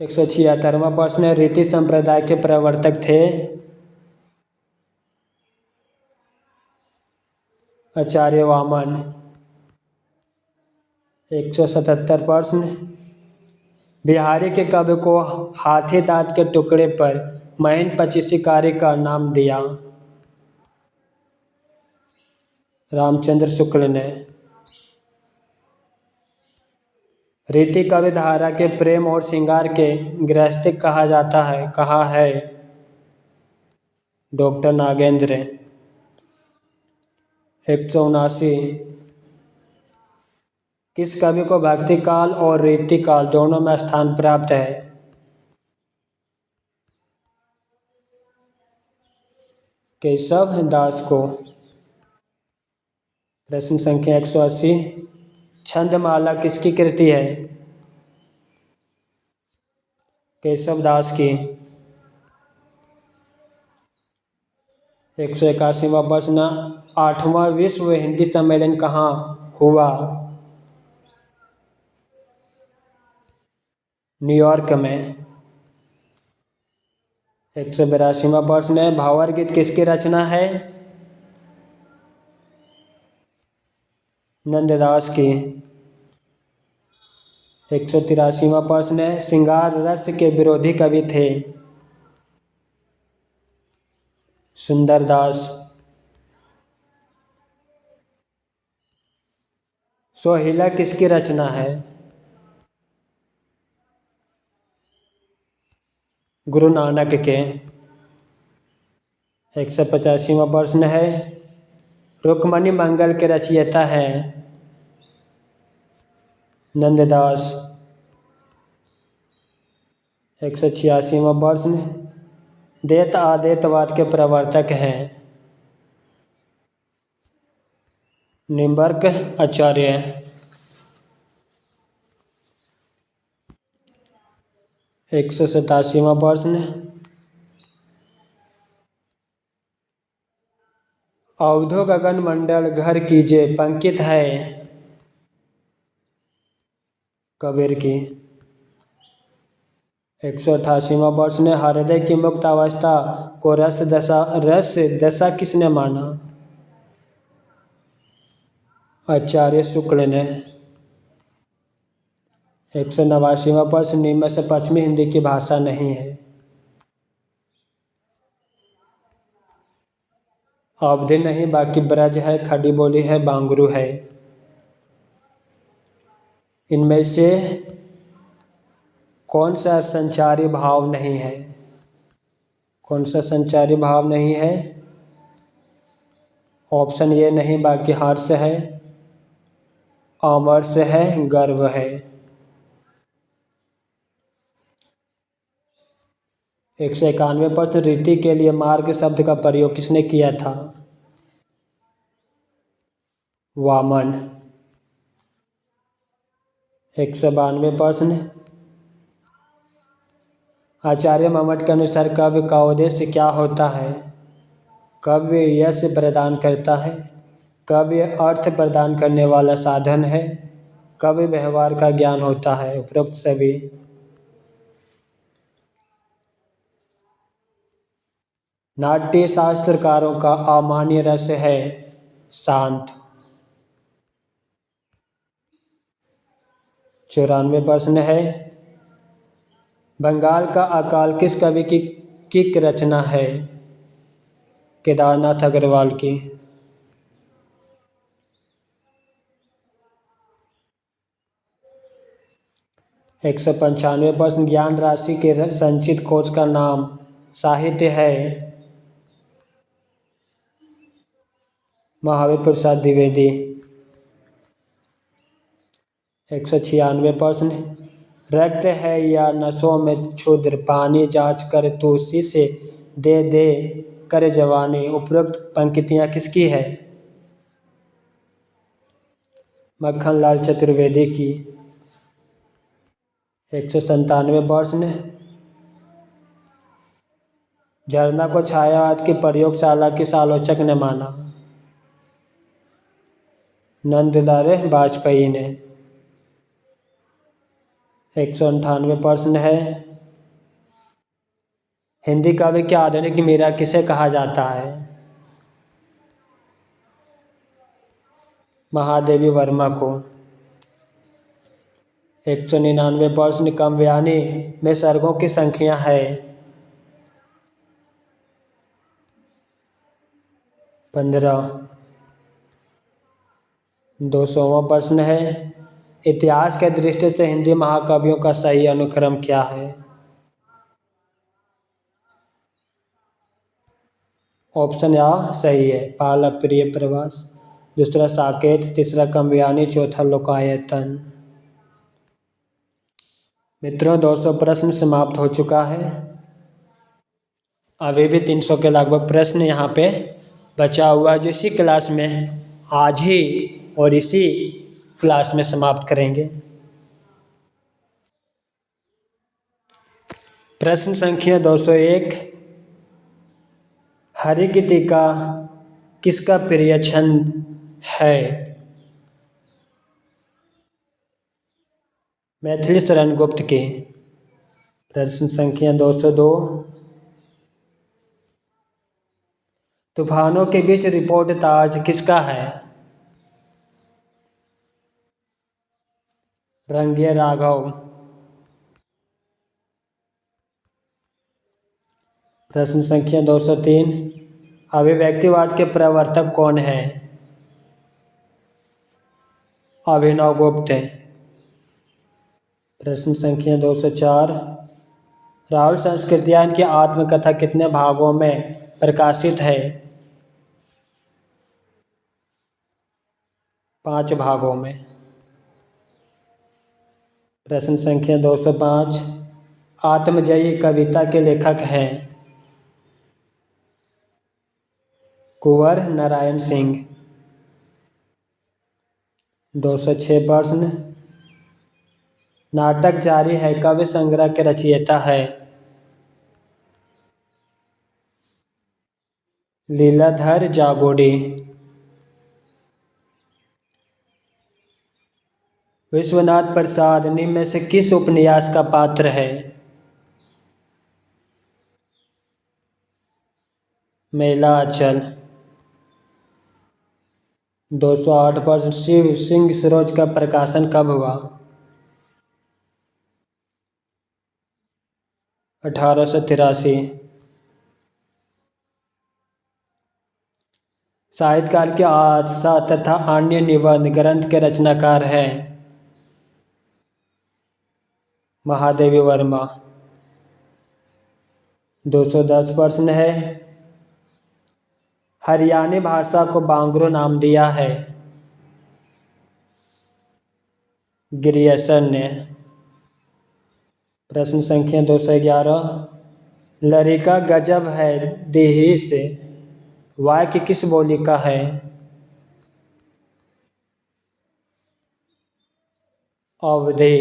176वां प्रश्न, रीति संप्रदाय के प्रवर्तक थे? आचार्य वामन। 177 प्रश्न, बिहारी के कवि को हाथी दांत के टुकड़े पर महीन पचीसी का नाम दिया? रामचंद्र शुक्ल ने। रीति काव्य धारा के प्रेम और श्रृंगार के गृहस्थिक कहा जाता है, कहा है? डॉक्टर नागेंद्र। 179, किस कवि को भक्ति काल और रीति काल दोनों में स्थान प्राप्त है? केशव दास को। प्रश्न संख्या 180, छंदमाला किसकी कृति है? केशव दास की। 181वां प्रश्न, 8वां विश्व हिंदी सम्मेलन कहाँ हुआ? न्यूयॉर्क में। 182वां प्रश्न है, भावर गीत किसकी रचना है? नंददास की। 183वां प्रश्न है, श्रृंगार रस के विरोधी कवि थे? सुंदरदास। सोहिला किसकी रचना है? गुरु नानक के। 185वां प्रश्न है, रुक्मणी मंगल के रचयिता है? नंददास। 186वां प्रश्न, द्वैत अद्वैतवाद के प्रवर्तक हैं? निम्बर्क आचार्य। 187वां प्रश्न, अवधो गगन मंडल घर कीजिए पंकित है? कबीर की। 188वां प्रश्न, हृदय की मुक्त अवस्था को रस दशा किसने माना? आचार्य शुक्ल ने। 189वां प्रश्न, निम्न से पश्चिमी हिंदी की भाषा नहीं है? अवधि नहीं, बाकी ब्रज है, खड़ी बोली है, बांगरू है। इनमें से कौन सा संचारी भाव नहीं है? कौन सा संचारी भाव नहीं है? ऑप्शन ये नहीं, बाकी हर्ष है, अमर्ष है, गर्व है। 191 प्रश्न, रीति के लिए मार्ग शब्द का प्रयोग किसने किया था? वामन। 192 प्रश्न, आचार्य मम्मट के अनुसार काव्य का उद्देश्य क्या होता है? काव्य यश प्रदान करता है, काव्य अर्थ प्रदान करने वाला साधन है, काव्य व्यवहार का ज्ञान होता है, उपरोक्त सभी। नाट्य शास्त्रकारों का अमान्य रस है शांत। 94 प्रश्न है, बंगाल का अकाल किस कवि की रचना है? केदारनाथ अग्रवाल की। 195 प्रश्न, ज्ञान राशि के संचित कोश का नाम साहित्य है? महावीर प्रसाद द्विवेदी। 196 प्रश्न, रक्त है या नसों में क्षुद्र, पानी जांच कर तू शीशे दे दे कर जवानी, उपरोक्त पंक्तियाँ किसकी है? मक्खन लाल चतुर्वेदी की। 197 प्रश्न, झरना को छायावाद की प्रयोगशाला किस आलोचक ने माना? नंदलाल वाजपेयी ने। 198 प्रश्न है, हिंदी काव्य के आधुनिक मीरा किसे कहा जाता है? महादेवी वर्मा को। 199 प्रश्न, काव्यानी में सर्गों की संख्या है? 15। 200वां प्रश्न है, इतिहास के दृष्टि से हिंदी महाकाव्यों का सही अनुक्रम क्या है? ऑप्शन आ सही है, पहला प्रिय प्रवास, दूसरा साकेत, तीसरा काव्यानी, चौथा लोकायतन। मित्रों 200 प्रश्न समाप्त हो चुका है। अभी भी 300 के लगभग प्रश्न यहाँ पे बचा हुआ है, जो इसी क्लास में आज ही और इसी क्लास में समाप्त करेंगे। प्रश्न संख्या 201, हरि की टीका किसका प्रिय छंद है? मैथिली शरण गुप्त की। प्रश्न संख्या 202, तूफानों के बीच रिपोर्ट ताज किसका है? रंगिया राघव। प्रश्न संख्या 203, अभिव्यक्तिवाद के प्रवर्तक कौन है? अभिनव गुप्त। प्रश्न संख्या 204, राहुल संस्कृतियान की आत्मकथा कितने भागों में प्रकाशित है? 5 भागों में। प्रश्न संख्या 205, आत्मजयी कविता के लेखक हैं? कुंवर नारायण सिंह। 206 प्रश्न। नाटक जारी है काव्य संग्रह के रचयिता है? लीलाधर जागोडी। विश्वनाथ प्रसाद निम्न में से किस उपन्यास का पात्र है? मेला अचल। 208 प्रश्न। शिव सिंह सरोज का प्रकाशन कब हुआ? 1883। साहित्यकाल के आशा तथा अन्य निबंध ग्रंथ के रचनाकार हैं? महादेवी वर्मा। 210 प्रश्न है। हरियाणी भाषा को बांग्रो नाम दिया है? ग्रियर्सन ने। प्रश्न संख्या 211। लरिका गजब है देही से वाक्य किस बोली का है? अवधि।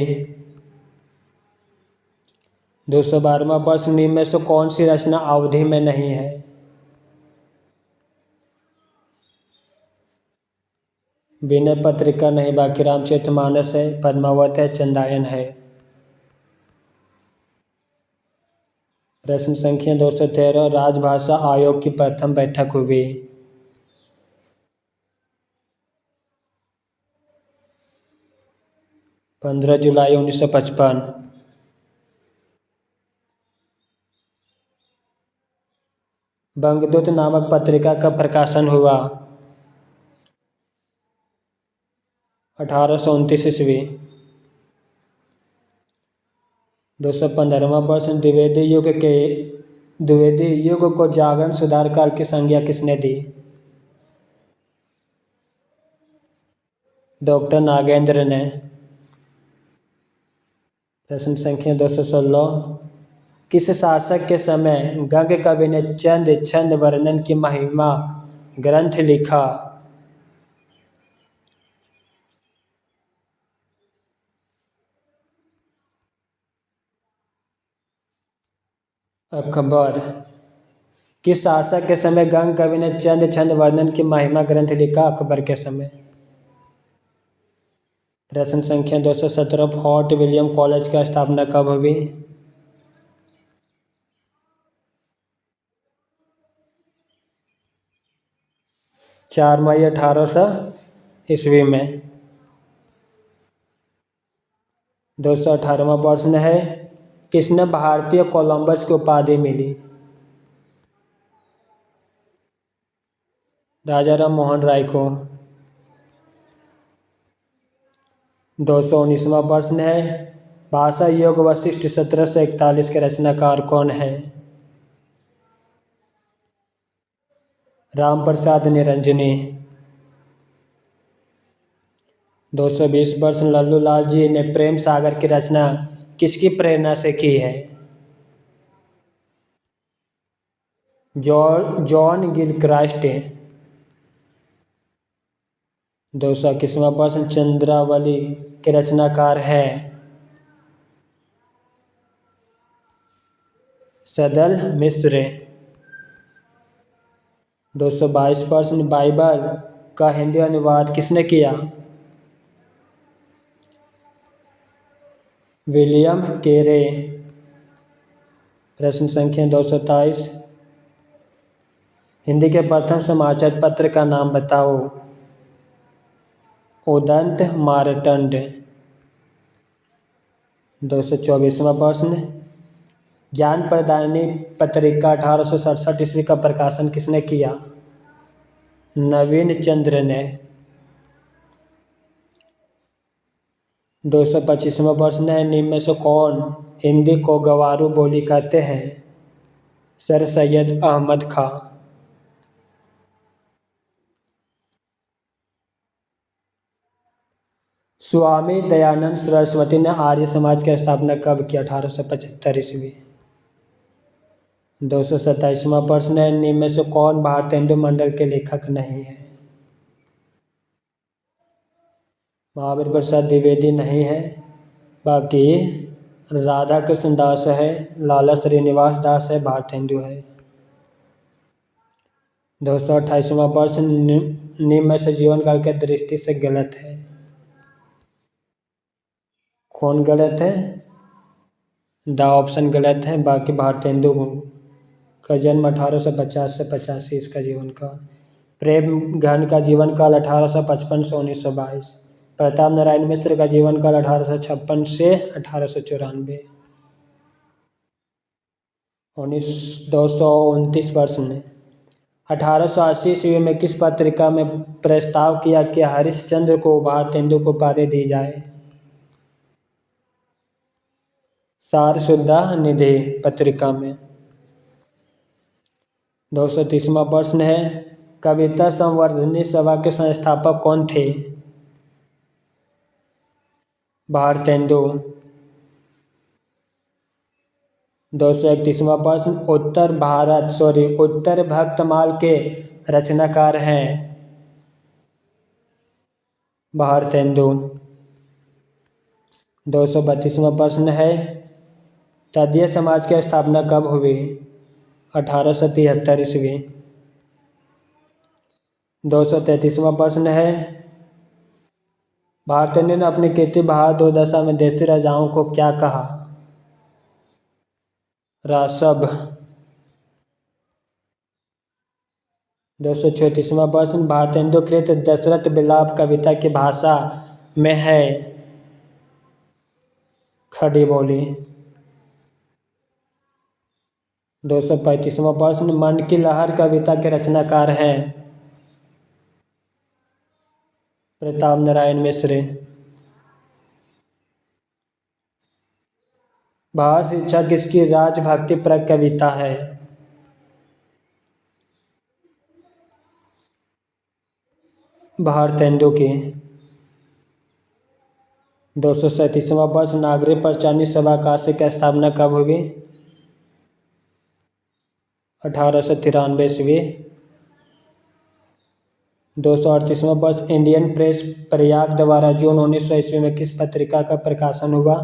212वां प्रश्न। निम्न में से कौन सी रचना अवधि में नहीं है? विनय पत्रिका नहीं, बाकी रामचरितमानस है, पद्मावत है, चंदायन है। प्रश्न संख्या 213। राजभाषा आयोग की प्रथम बैठक हुई? 15 जुलाई 1955। बंगदूत नामक पत्रिका का प्रकाशन हुआ? 1829 ईस्वी। 215वां प्रश्न। द्विवेदी युग को जागरण सुधार काल की संज्ञा किसने दी? डॉक्टर नागेंद्र ने। प्रश्न संख्या 216। किस शासक के समय गंग कवि ने चंद छंद वर्णन की महिमा ग्रंथ लिखा? अकबर। किस शासक के समय गंग कवि ने चंद छंद वर्णन की महिमा ग्रंथ लिखा? अकबर के समय। प्रश्न संख्या 217। फोर्ट विलियम कॉलेज की स्थापना कब हुई? 4 मई 1800 ईस्वी में। 218वां प्रश्न है। किसने भारतीय कोलंबस की उपाधि मिली? राजा राम मोहन राय को। 219वां प्रश्न है। भाषा योग वशिष्ठ 1741 के रचनाकार कौन है? राम प्रसाद निरंजनी। 220 प्रश्न। लल्लू लाल जी ने प्रेम सागर की रचना किसकी प्रेरणा से की है? जॉन गिलक्रास्ट। 221वां प्रश्न। चंद्रावली के रचनाकार है? सदल मिश्र। 222 प्रश्न। बाइबल का हिंदी अनुवाद किसने किया? विलियम केरे। प्रश्न संख्या 223। हिंदी के प्रथम समाचार पत्र का नाम बताओ। उदंत मार्तंड। 224वां प्रश्न। ज्ञान प्रदायिनी पत्रिका 1867 ईस्वी का प्रकाशन किसने किया? नवीन चंद्र ने। 225वां प्रश्न है। निम्न में से कौन हिंदी को गवारू बोली कहते हैं? सर सैयद अहमद खां। स्वामी दयानंद सरस्वती ने आर्य समाज की स्थापना कब की? 1875 ईस्वी। 227वां प्रश्न है, निम्न में से कौन भारतेंदु मंडल के लेखक नहीं है? महावीर प्रसाद द्विवेदी नहीं है, बाकी राधा कृष्ण दास है, लाला श्रीनिवास दास है, भारतेंदु है। 228वां प्रश्न, निम्न में से जीवन काल की दृष्टि से गलत है? कौन गलत है? द ऑप्शन गलत है, बाकी भारतेंदु का जन्म 1850 से 85 इसका जीवन काल। प्रेम घन का जीवन काल 1855 से 1922। प्रताप नारायण मिश्र का जीवन काल 1856 से 1894। 229 प्रश्न, 1880 ईस्वी में किस पत्रिका में प्रस्ताव किया कि हरिश्चंद्र को भारतेंदु को उपाधि दी जाए? सारशुद्धा निधि पत्रिका में। 230वां प्रश्न है, कविता संवर्धनी सभा के संस्थापक कौन थे? भारतेंदु। 231वां प्रश्न, उत्तर भक्तमाल के रचनाकार हैं? भारतेंदु। 232वां प्रश्न है, तदीय समाज की स्थापना कब हुई? 1873 ईस्वी। 233वां प्रश्न है, भारतेंदु ने अपनी कीर्ति बहादुर दशा में देशी राजाओं को क्या कहा? रासब। 234वां प्रश्न, भारतेंदु कृत दशरथ विलाप कविता की भाषा में है? खड़ी बोली। 235वां प्रश्न, मन की लहर कविता के रचनाकार हैं? प्रताप नारायण मिश्र। भाव शिक्षा किसकी राजभक्ति पर कविता है? भारतेंदु की। 237वां प्रश्न, नागरिक पंचायत सभा काशी की स्थापना कब हुई? 1893 ईस्वी। 238वां प्रश्न, इंडियन प्रेस प्रयाग द्वारा जून 1900 ईस्वी में किस पत्रिका का प्रकाशन हुआ?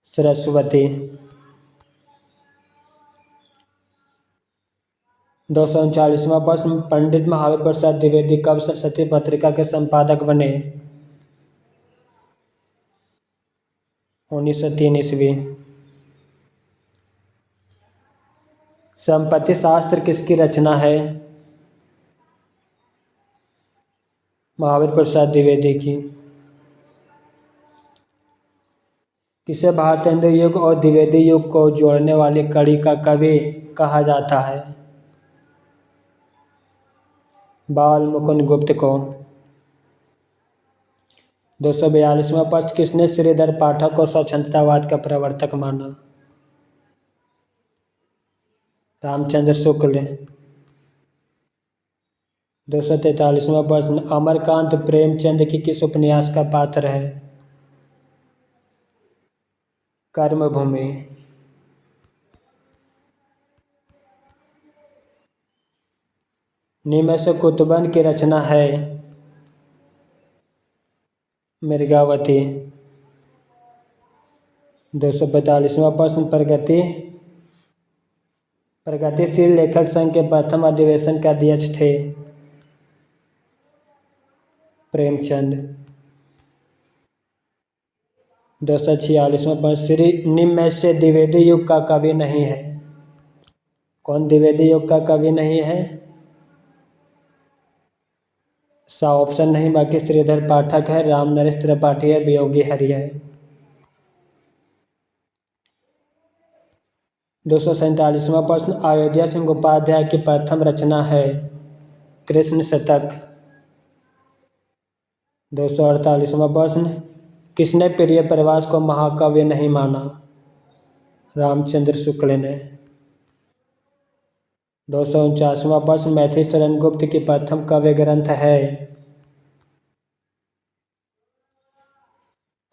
सरस्वती। 239वां प्रश्न, पंडित महावीर प्रसाद द्विवेदी कब सरस्वती पत्रिका के संपादक बने? 1903 ईस्वी। संपत्ति शास्त्र किसकी रचना है? महावीर प्रसाद द्विवेदी की। किसे भारतेंदु युग और द्विवेदी युग को जोड़ने वाली कड़ी का कवि कहा जाता है? बाल मुकुंद गुप्त को। 242वां प्रश्न, किसने श्रीधर पाठक को स्वतंत्रतावाद का प्रवर्तक माना? रामचंद्र शुक्ल। 243वां प्रश्न, अमरकांत प्रेमचंद की किस उपन्यास का पात्र है? कर्मभूमि। 244 में से कुतुबन की रचना है? मृगावती। 245वां प्रश्न, प्रगतिशील लेखक संघ के प्रथम अधिवेशन के अध्यक्ष थे? प्रेमचंद। 246वां प्रश्न, श्री निम्न में से द्विवेदी युग का कवि नहीं है? कौन द्विवेदी युग का कवि नहीं है? सा ऑप्शन नहीं, बाकी श्रीधर पाठक है, राम नरेश त्रिपाठी है, वियोगी हरि है। 247वां प्रश्न, अयोध्या सिंह उपाध्याय की प्रथम रचना है? कृष्ण शतक। 248वां प्रश्न, किसने प्रिय प्रवास को महाकाव्य नहीं माना? रामचंद्र शुक्ल ने। 249वां प्रश्न, मैथिली शरण गुप्त की प्रथम काव्य ग्रंथ है?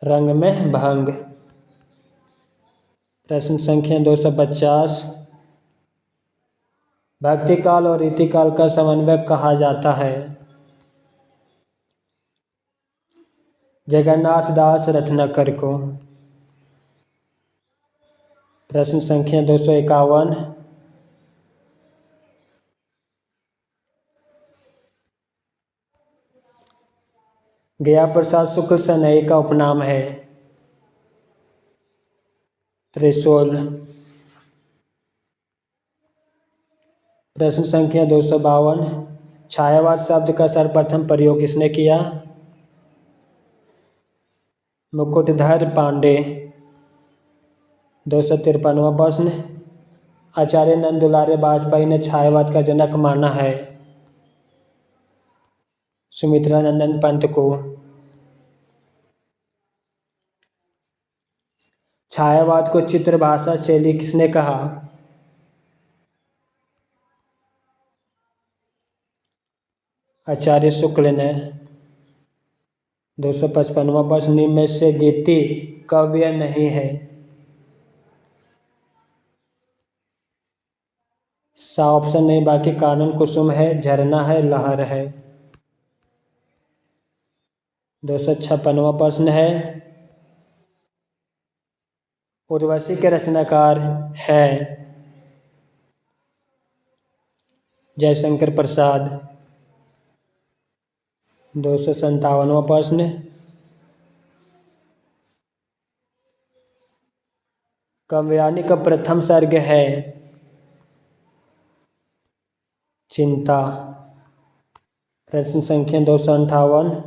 रंग में भंग। प्रश्न संख्या 250। भक्ति काल और रीति काल का समन्वय कहा जाता है। जगन्नाथ दास रत्नाकर को। प्रश्न संख्या 251। गया प्रसाद शुक्ल सनई का उपनाम है। त्रिशूल। प्रश्न संख्या 252। छायावाद शब्द का सर्वप्रथम प्रयोग किसने किया? मुकुटधर पांडे। 253वां प्रश्न। आचार्य नंद दुलारे वाजपेयी ने छायावाद का जनक माना है। सुमित्रानंदन पंत को। छायावाद को चित्र भाषा शैली किसने कहा? आचार्य शुक्ल ने। 255वां प्रश्न। निम्न में से गीति काव्य नहीं है। सा ऑप्शन नहीं, बाकी कानन कुसुम है, झरना है, लहर है। 256वां प्रश्न है। उर्वशी के रचनाकार है जयशंकर प्रसाद। 257वां प्रश्न। काव्यानी का प्रथम सर्ग है चिंता। प्रश्न संख्या 258।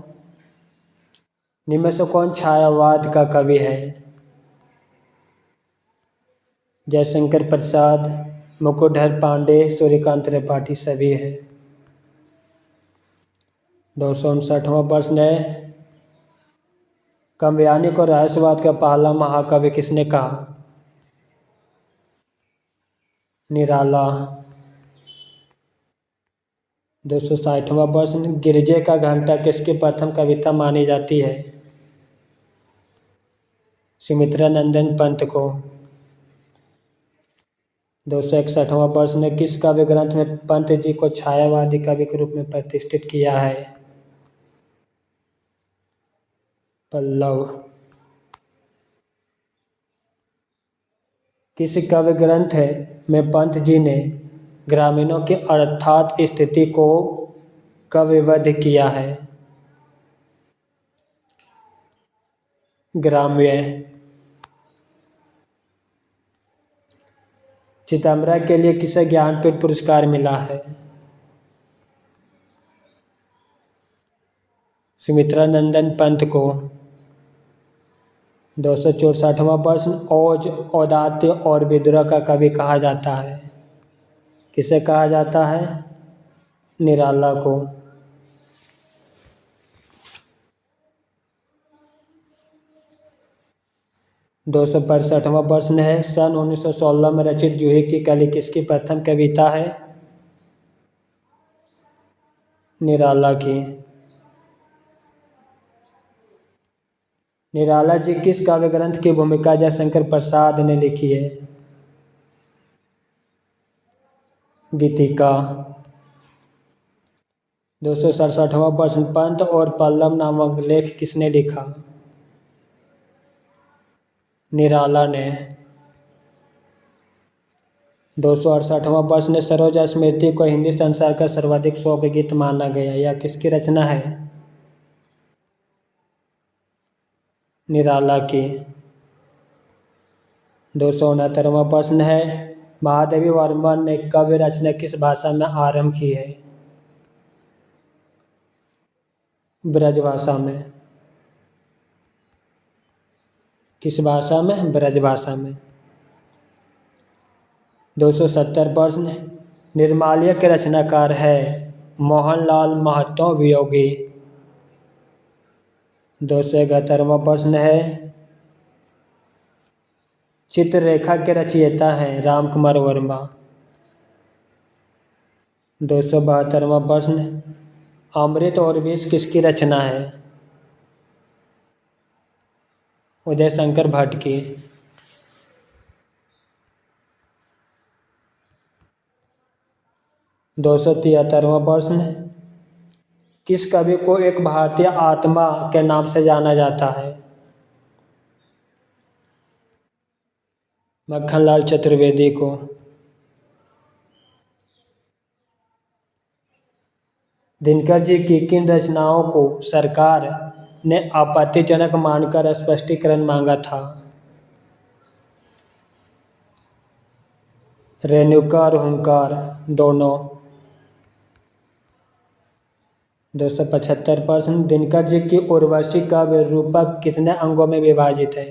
निम्न में से कौन छायावाद का कवि है? जयशंकर प्रसाद, मुकुटधर पांडे, सूर्यकांत त्रिपाठी सभी है। 259वां प्रश्न है। काव्यानी को रहस्यवाद का पहला महाकवि किसने कहा? निराला। 260वां प्रश्न। गिरजे का घंटा किसकी प्रथम कविता मानी जाती है? सुमित्रानंदन पंत को। 261वां प्रश्न। किस काव्य ग्रंथ में पंत जी को छायावादी कवि के रूप में प्रतिष्ठित किया है? पल्लव। किस काव्य ग्रंथ में पंत जी ने ग्रामीणों की अर्थात स्थिति को काव्यबद्ध किया है? ग्राम्य। चितमरा के लिए किसे ज्ञानपीठ पुरस्कार मिला है? सुमित्रानंदन पंत को। 264वां प्रश्न। ओज, औदात्य और विद्रोह का कवि कहा जाता है। किसे कहा जाता है? निराला को। 265वां प्रश्न है। सन 1916 में रचित जूही की कली किसकी प्रथम कविता है? निराला की। निराला जी किस काव्य ग्रंथ की भूमिका जयशंकर प्रसाद ने लिखी है? गीतिका। 267वां प्रश्न। पंत और पल्लव नामक लेख किसने लिखा? निराला ने। 268वां प्रश्न। सरोज स्मृति को हिंदी संसार का सर्वाधिक शोक गीत माना गया, यह किसकी रचना है? निराला की। 269वां प्रश्न है। महादेवी वर्मा ने काव्य रचना किस भाषा में आरंभ की है? ब्रजभाषा में। किस भाषा में? ब्रजभाषा में। 270 प्रश्न। निर्माल्य के रचनाकार है मोहनलाल महतो वियोगी। 271वां प्रश्न है। चित्ररेखा के रचयिता हैं रामकुमार वर्मा। 272वां प्रश्न। अमृत और विष किसकी रचना है? उदय शंकर भट्ट की। 273वां प्रश्न, किस कवि को एक भारतीय आत्मा के नाम से जाना जाता है? मक्खनलाल चतुर्वेदी को। दिनकर जी की किन रचनाओं को सरकार ने आपत्तिजनक मानकर स्पष्टीकरण मांगा था? रेणुका और हुंकार दोनों। 275 प्रश्न, दिनकर जी की उर्वशी काव्य रूपक कितने अंगों में विभाजित है?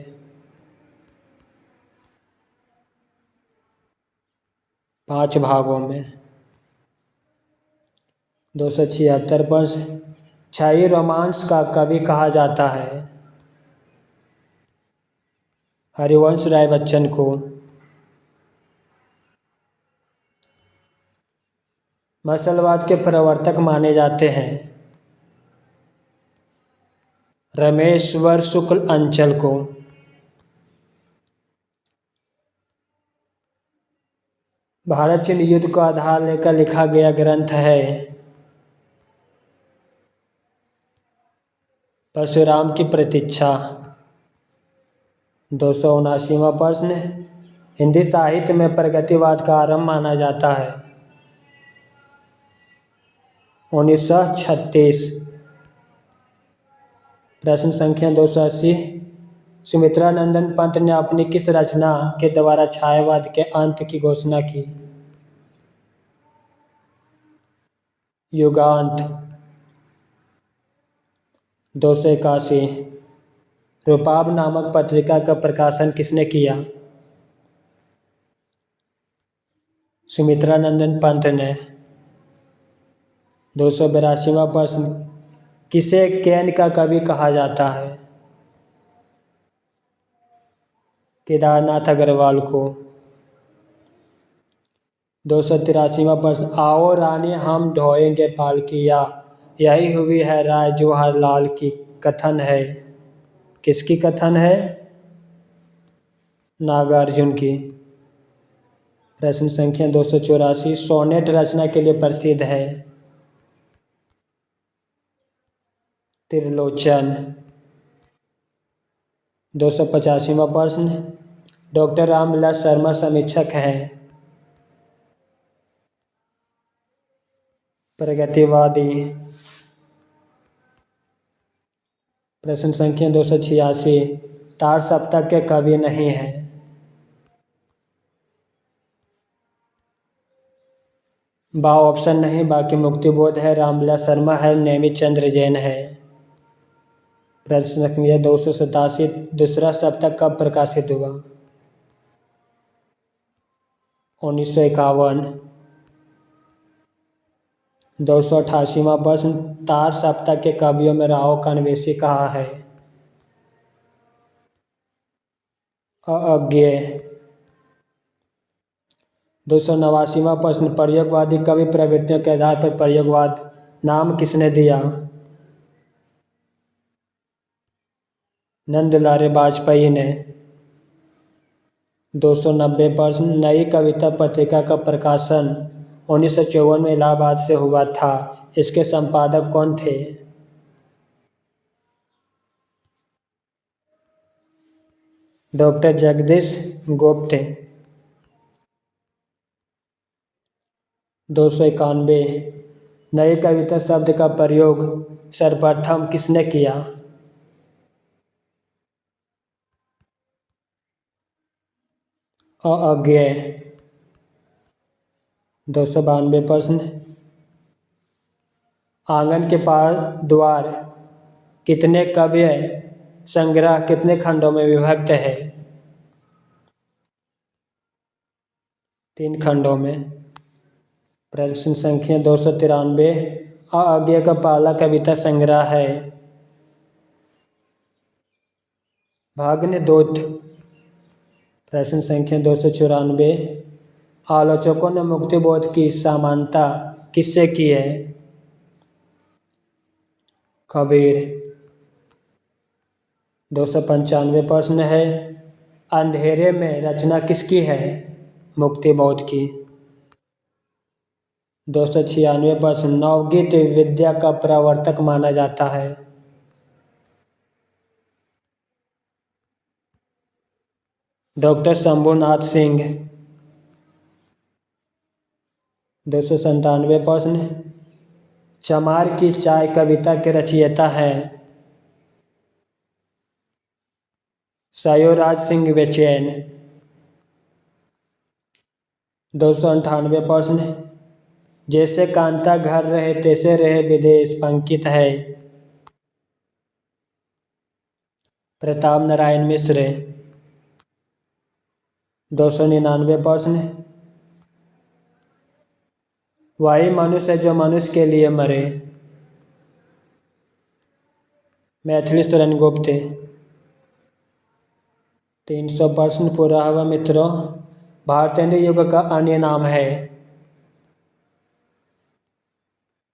5 भागों में। 276 प्रश्न, क्षयी रोमांस का कवि कहा जाता है? हरिवंश राय बच्चन को। मसलवाद के प्रवर्तक माने जाते हैं? रमेश्वर शुक्ल अंचल को। भारत चीन युद्ध को आधार लेकर लिखा गया ग्रंथ है? परशुराम की प्रतीक्षा। 279वां प्रश्न, हिंदी साहित्य में प्रगतिवाद का आरंभ माना जाता है? 1936। प्रश्न संख्या 280, सुमित्रा नंदन पंत ने अपनी किस रचना के द्वारा छायावाद के अंत की घोषणा की? युगांत। 281, रूपाब नामक पत्रिका का प्रकाशन किसने किया? सुमित्रा नंदन पंत ने। 282वां प्रश्न, किसे कैन का कवि कहा जाता है? केदारनाथ अग्रवाल को। 283वां प्रश्न, आओ रानी हम ढोएंगे पालकिया, यही हुई है राय जवाहरलाल की कथन है? किसकी कथन है? नागार्जुन की। प्रश्न संख्या 284, सोनेट रचना के लिए प्रसिद्ध है? त्रिलोचन। 285वां प्रश्न, डॉक्टर रामविलास शर्मा समीक्षक हैं? प्रगतिवादी। प्रश्न संख्या 286, तार सप्तक के कवि नहीं हैं? बा ऑप्शन नहीं, बाकी मुक्तिबोध है, रामविलास शर्मा है, नेमित चंद्र जैन है। प्रश्न संख्या 287, दूसरा सप्तक कब प्रकाशित हुआ? 1951। 288वां प्रश्न, तार सप्तक के कवियों में राव का अन्वेषी कहा है? अज्ञेय। 289वां प्रश्न, प्रयोगवादी कवि प्रवृत्तियों के आधार पर प्रयोगवाद नाम किसने दिया? नंदलाल वाजपेयी ने। 290 प्रश्न, नई कविता पत्रिका का प्रकाशन 1954 में इलाहाबाद से हुआ था, इसके संपादक कौन थे? डॉक्टर जगदीश गोप्ते। 291, नई कविता शब्द का प्रयोग सर्वप्रथम किसने किया? अज्ञेय। 292 प्रश्न, आंगन के पार द्वार कितने काव्य संग्रह कितने खंडों में विभक्त है? 3 खंडों में। प्रश्न संख्या 293, अज्ञेय का पहला कविता संग्रह है? भाग्यदूत। प्रश्न संख्या 294, आलोचकों ने मुक्तिबोध की समानता किससे की है? कबीर। 295 प्रश्न है, अंधेरे में रचना किसकी है? मुक्ति बोध की। 296 प्रश्न, नवगीत विद्या का प्रवर्तक माना जाता है? डॉक्टर शंभुनाथ सिंह। 297 प्रश्न, चमार की चाय कविता के रचयिता है? सयोराज सिंह बेचैन। 298 प्रश्न, जैसे कांता घर रहे तैसे रहे विदेश पंकित है? प्रताप नारायण मिश्र। 299 प्रश्न, वही मनुष्य जो मनुष्य के लिए मरे? मैथिली शरण गुप्त। 300 प्रश्न पूरा हुआ मित्रों। भारतेंदु युग का अन्य नाम है?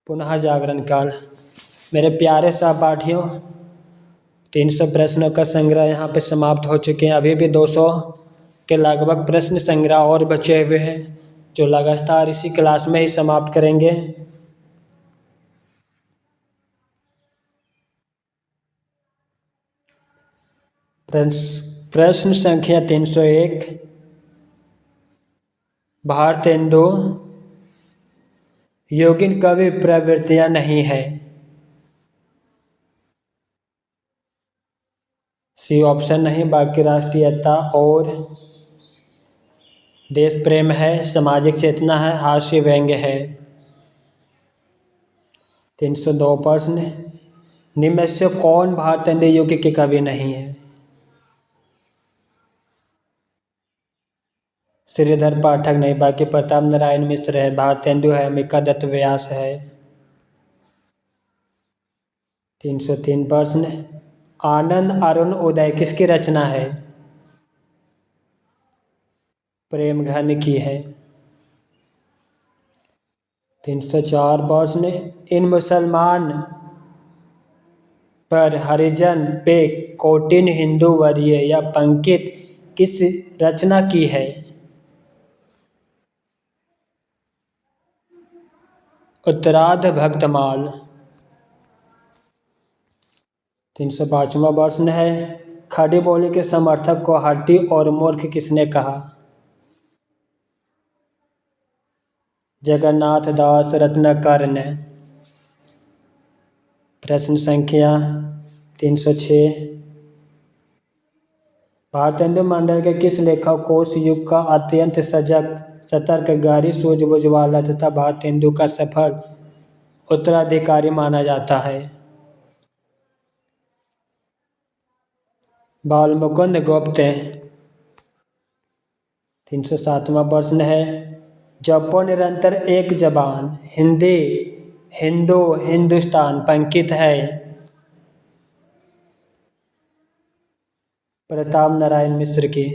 पुनः जागरण काल। मेरे प्यारे सहपाठियों, 300 प्रश्नों का संग्रह यहाँ पे समाप्त हो चुके हैं। अभी भी 200 के लगभग प्रश्न संग्रह और बचे हुए हैं, जो लगातार इसी क्लास में ही समाप्त करेंगे। प्रश्न संख्या 301, भारतेंदु योगिन कवि प्रवृत्तियां नहीं है? सी ऑप्शन नहीं, बाकी राष्ट्रीयता और देश प्रेम है, सामाजिक चेतना है, हास्य व्यंग्य है। 302 प्रश्न, निम्न में से कौन भारतेंदु युग के कवि नहीं है? श्रीधर पाठक नहीं, बाकी प्रताप नारायण मिश्र है, भारतेंदु है, अंबिका दत्त व्यास है। 303 प्रश्न, आनंद अरुण उदय किसकी रचना है? प्रेमघन की है। 304 प्रश्न, इन मुसलमान पर हरिजन पे कौटिन्य हिंदू वर्य या पंकित किस रचना की है? उत्तरार्ध भक्तमाल। 305वां प्रश्न है, खड़ी बोली के समर्थक को हट्टी और मूर्ख किसने कहा? जगन्नाथ दास रत्नाकर्ण। प्रश्न संख्या 306, भारतेंदु मंडल के किस लेखक को उस युग का अत्यंत सजग, सतर्क, गहरी सूझबूझ वाला तथा भारतेंदु का सफल उत्तराधिकारी माना जाता है? बालमुकुंद गुप्त। 307वां प्रश्न है, जपो निरंतर एक जबान, हिंदी, हिंदू, हिंदुस्तान पंकित है? प्रताप नारायण मिश्र की।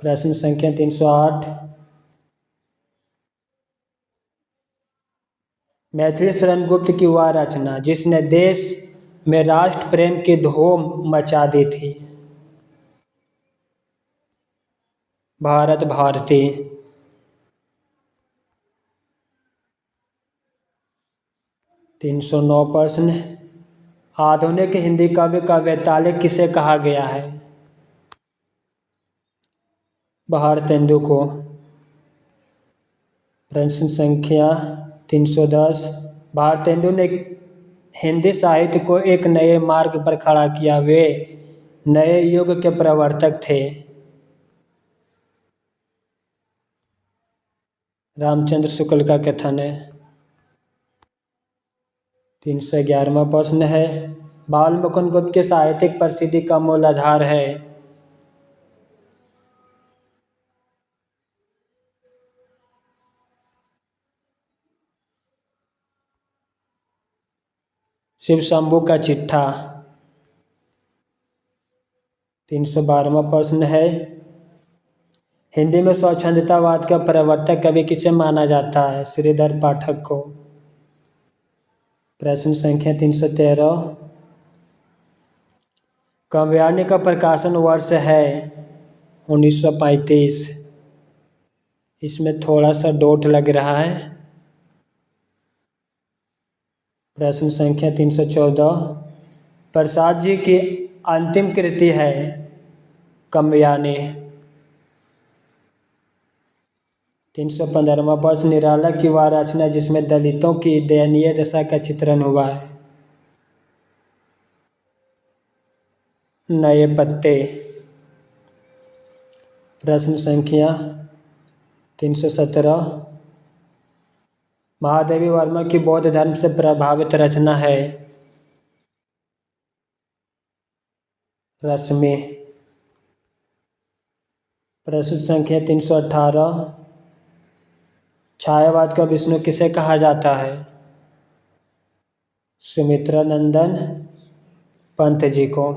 प्रश्न संख्या 308, मैथिली शरण गुप्त की वह रचना जिसने देश में राष्ट्र प्रेम की धूम मचा दी थी? भारत भारती। 309 प्रश्न, आधुनिक हिंदी काव्य का वैतालिक किसे कहा गया है? भारतेंदु को। प्रश्न संख्या 310, भारतेंदु ने हिंदी साहित्य को एक नए मार्ग पर खड़ा किया, वे नए युग के प्रवर्तक थे? रामचंद्र शुक्ल का कथन है। 311वां प्रश्न है, बालमुकुंद गुप्त के साहित्यिक प्रसिद्धि का मूल आधार है? शिव शंभू का चिट्ठा। 312वां प्रश्न है, हिंदी में स्वच्छंदतावाद का प्रवर्तक कवि किसे माना जाता है? श्रीधर पाठक को। प्रश्न संख्या 313, काव्यानी का प्रकाशन वर्ष है 1935। इसमें थोड़ा सा डोट लग रहा है। प्रश्न संख्या 314, प्रसाद जी की अंतिम कृति है काव्यानी। 315वां प्रश्न, निराला की वह रचना जिसमें दलितों की दयनीय दशा का चित्रण हुआ है। नए पत्ते। प्रश्न संख्या 317, महादेवी वर्मा की बौद्ध धर्म से प्रभावित रचना है रश्मि। प्रश्न संख्या 318, छायावाद का विष्णु किसे कहा जाता है। सुमित्रा नंदन पंत जी को।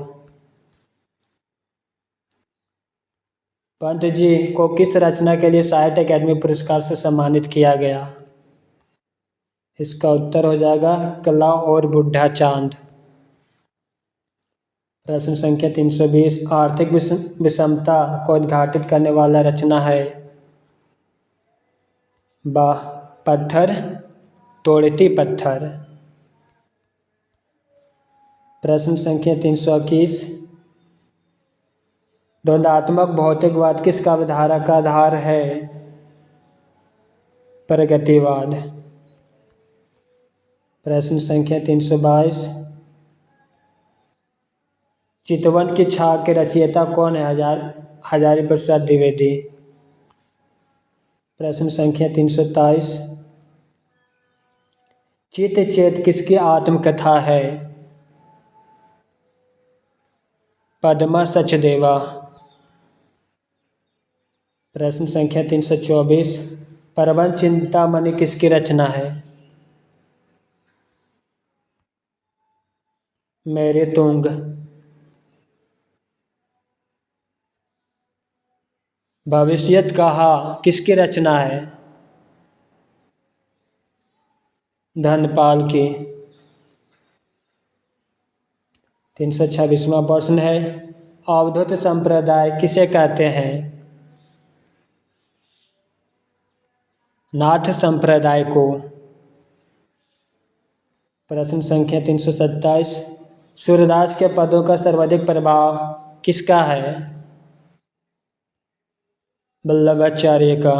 पंत जी को किस रचना के लिए साहित्य अकादमी पुरस्कार से सम्मानित किया गया। इसका उत्तर हो जाएगा कला और बुढ़ा चांद। प्रश्न संख्या 320, आर्थिक विषमता को उद्घाटित करने वाला रचना है पत्थर तोड़ती पत्थर। प्रश्न संख्या 321, द्वंद्वात्मक भौतिकवाद किस काव्यधारा का आधार है। प्रगतिवाद। प्रश्न संख्या 322, चितवन की छाग के रचयिता कौन है। हजारी प्रसाद द्विवेदी। प्रश्न संख्या 323, चित चेत किसकी आत्मकथा है। पद्मा सचदेवा। प्रश्न संख्या 324, प्रबंध चिंतामणि किसकी रचना है। मेरे तुंग। भविष्यत कहा किसकी रचना है। धनपाल की। 326वां प्रश्न है, अवधूत संप्रदाय किसे कहते हैं। नाथ संप्रदाय को। प्रश्न संख्या 327, सूरदास के पदों का सर्वाधिक प्रभाव किसका है। वल्लभाचार्य का।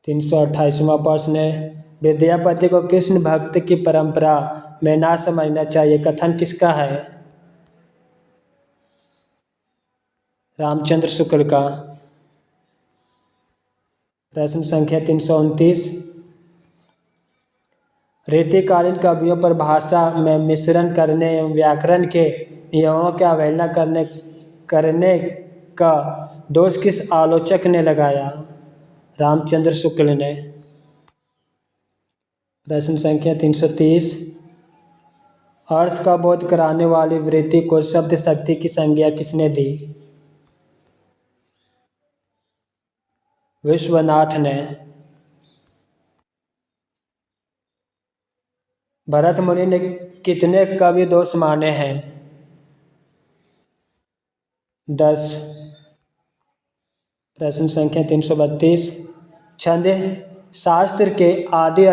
328वां प्रश्न है, विद्यापति को कृष्ण भक्त की परंपरा में ना समझना चाहिए, कथन किसका है। रामचंद्र शुक्ल का। प्रश्न संख्या 329, रीतिकालीन कवियों पर भाषा में मिश्रण करने एवं व्याकरण के नियमों की अवहेलना करने का दोष किस आलोचक ने लगाया। रामचंद्र शुक्ल ने। प्रश्न संख्या 330, अर्थ का बोध कराने वाली वृत्ति को शब्द शक्ति की संज्ञा किसने दी। विश्वनाथ ने। भरत मुनि ने कितने कवि दोष माने हैं। 10। प्रश्न संख्या 332, छंद शास्त्र के आदि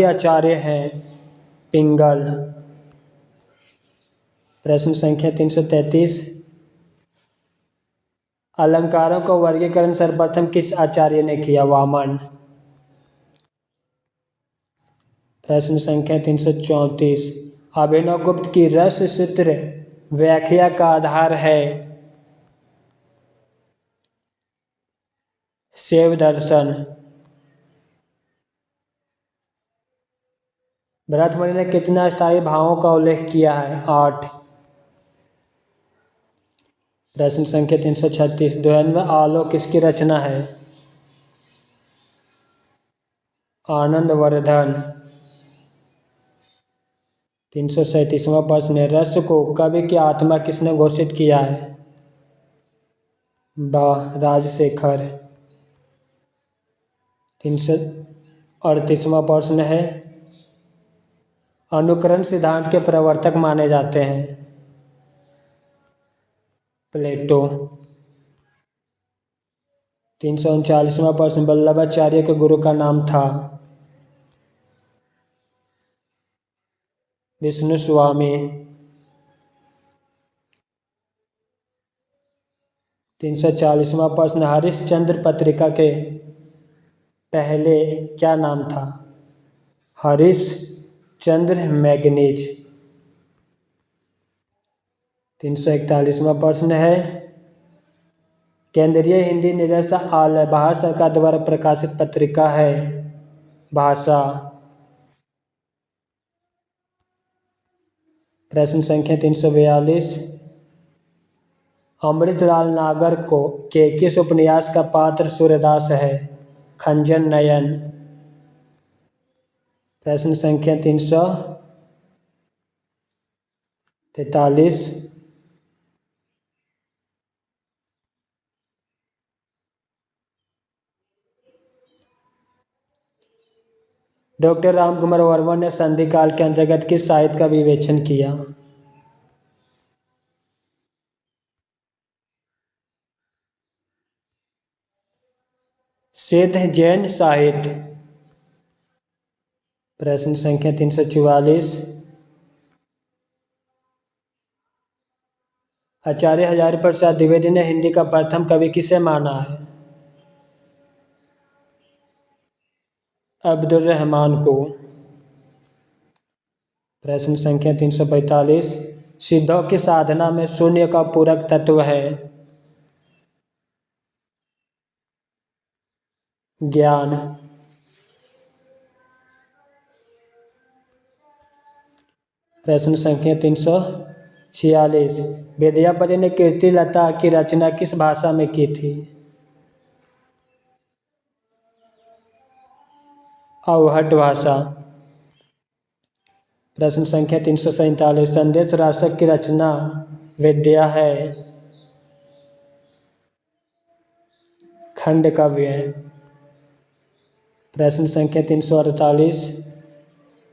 आचार्य हैं पिंगल। प्रश्न संख्या 333, अलंकारों का वर्गीकरण सर्वप्रथम किस आचार्य ने किया। वामन। प्रश्न संख्या 334, अभिनवगुप्त की रस सूत्र व्याख्या का आधार है शैव दर्शन। भरत मुनि ने कितना स्थायी भावों का उल्लेख किया है। 8। प्रश्न संख्या 336, द्वैन्व आलोक किसकी रचना है। आनंदवर्धन। 337वां प्रश्न है, रस को कवि की आत्मा किसने घोषित किया है। राजशेखर। 338वां प्रश्न है, अनुकरण सिद्धांत के प्रवर्तक माने जाते हैं? प्लेटो। 339वां प्रश्न, वल्लभाचार्य के गुरु का नाम था? विष्णु स्वामी। 340वां प्रश्न, हरिश्चंद्र पत्रिका के पहले क्या नाम था? हरिश्चंद्र मैगजीन। 341वां प्रश्न है, केंद्रीय हिंदी निदेशालय भारत सरकार द्वारा प्रकाशित पत्रिका है? भाषा। प्रश्न संख्या 342, अमृतलाल नागर के किस उपन्यास का पात्र सूर्यदास है? खंजन नयन। प्रश्न संख्या 343, डॉक्टर रामकुमार वर्मा ने संधि काल के अंतर्गत किस साहित्य का विवेचन किया? सिद्ध जैन साहित्य। प्रश्न संख्या 344, आचार्य हजारी प्रसाद द्विवेदी ने हिंदी का प्रथम कवि किसे माना है? अब्दुल रहमान को। प्रश्न संख्या 345, सिद्धों की साधना में शून्य का पूरक तत्व है? ज्ञान। प्रश्न संख्या 346, विद्यापति ने कीर्तिलता की रचना किस भाषा में की थी? अवहट भाषा। प्रश्न संख्या 347, संदेश राशक की रचना विद्या है? खंड काव्य। प्रश्न संख्या 348,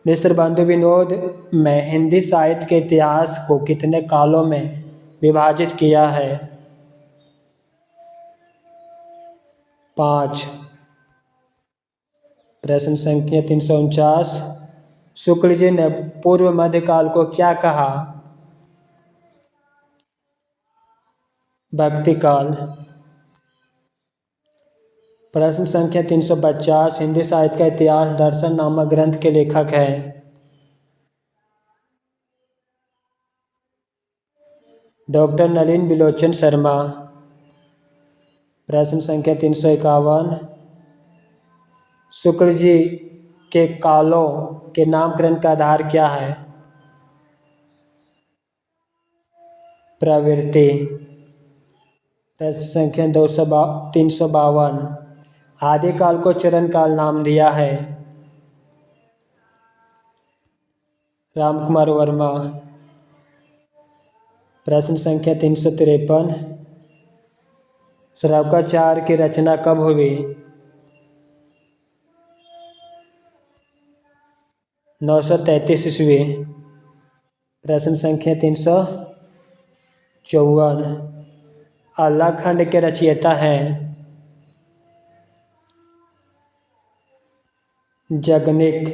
मिश्र बंधु विनोद में हिंदी साहित्य के इतिहास को कितने कालों में विभाजित किया है? 5। प्रश्न संख्या 349, शुक्ल जी ने पूर्व मध्यकाल को क्या कहा? भक्ति काल। प्रश्न संख्या 350, हिंदी साहित्य का इतिहास दर्शन नामक ग्रंथ के लेखक हैं? डॉक्टर नलिन बिलोचन शर्मा। प्रश्न संख्या 351, शुक्ल जी के कालों के नामकरण का आधार क्या है? प्रवृत्ति। प्रश्न संख्या 352, आदिकाल को चरण काल नाम दिया है? रामकुमार वर्मा। प्रश्न संख्या 353, श्रवकाचार्य की रचना कब हुई? 933 ईस्वी। प्रश्न संख्या 354, अल्लाह खंड के रचयिता हैं? जगनिक।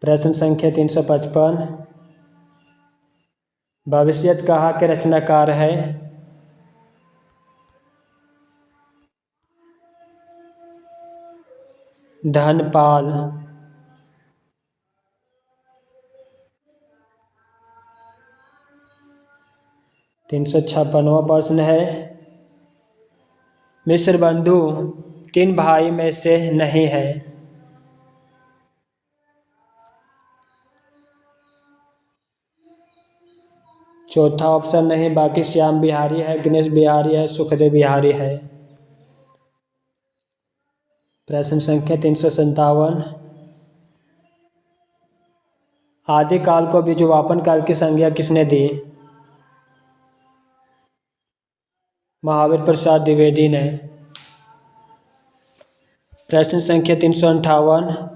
प्रश्न संख्या 355, भविष्यत कहा के रचनाकार है? धनपाल। 356वां प्रश्न है, मिश्र बंधु किन भाई में से नहीं है? चौथा ऑप्शन नहीं, बाकी श्याम बिहारी है, गणेश बिहारी है, सुखदेव बिहारी है। प्रश्न संख्या 357, आदिकाल को बीजवापन काल की संज्ञा किसने दी? महावीर प्रसाद द्विवेदी ने। प्रश्न संख्या 358,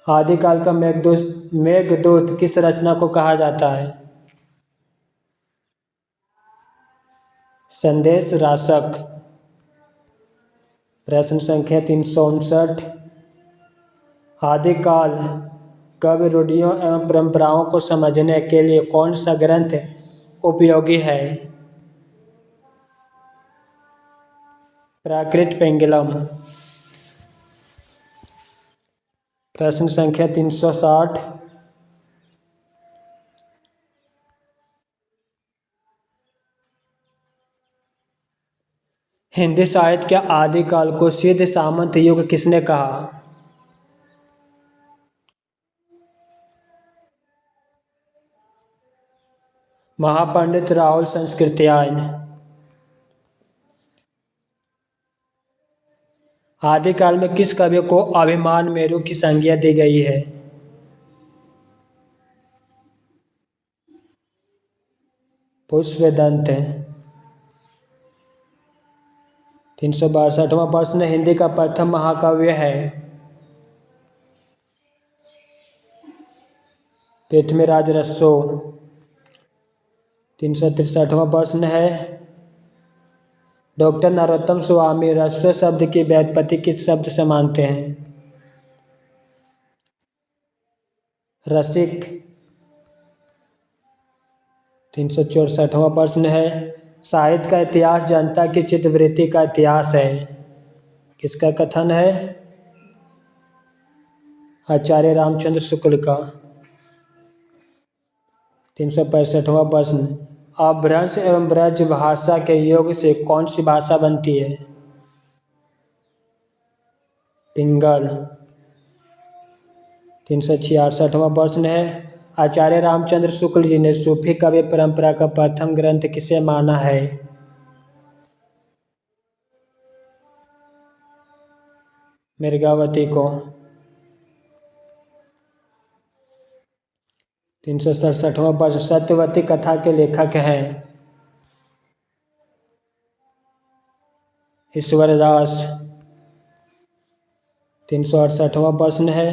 आदिकाल का मेघदूत किस रचना को कहा जाता है? संदेश राशक। प्रश्न संख्या 359। आदिकाल कवि रूढ़ियों एवं परंपराओं को समझने के लिए कौन सा ग्रंथ उपयोगी है? प्राकृत पेंगुलम। प्रश्न संख्या 360। हिंदी साहित्य के आदिकाल को सिद्ध सामंत युग किसने कहा? महापंडित राहुल संस्कृत्यायन। आदिकाल में किस कवि को अभिमान मेरु की संज्ञा दी गई है? पुष्पदंत। 362वां प्रश्न, हिंदी का प्रथम महाकाव्य है? पृथ्वीराज रसो। 363वां प्रश्न है, डॉक्टर नरोत्तम स्वामी रसो शब्द की व्युत्पत्ति किस शब्द से मानते हैं? रसिक। 364वां प्रश्न है, साहित्य का इतिहास जनता की चित्तवृत्ति का इतिहास है? किसका कथन है? आचार्य रामचंद्र शुक्ल का। 365वां प्रश्न, अपभ्रंश एवं ब्रज भाषा के योग से कौन सी भाषा बनती है? पिंगल। 366वां प्रश्न है, आचार्य रामचंद्र शुक्ल जी ने सूफी काव्य परंपरा का प्रथम ग्रंथ किसे माना है? मृगावती को। 367वां प्रश्न, सत्यवती कथा के लेखक हैं? ईश्वरदास। 368वां प्रश्न है,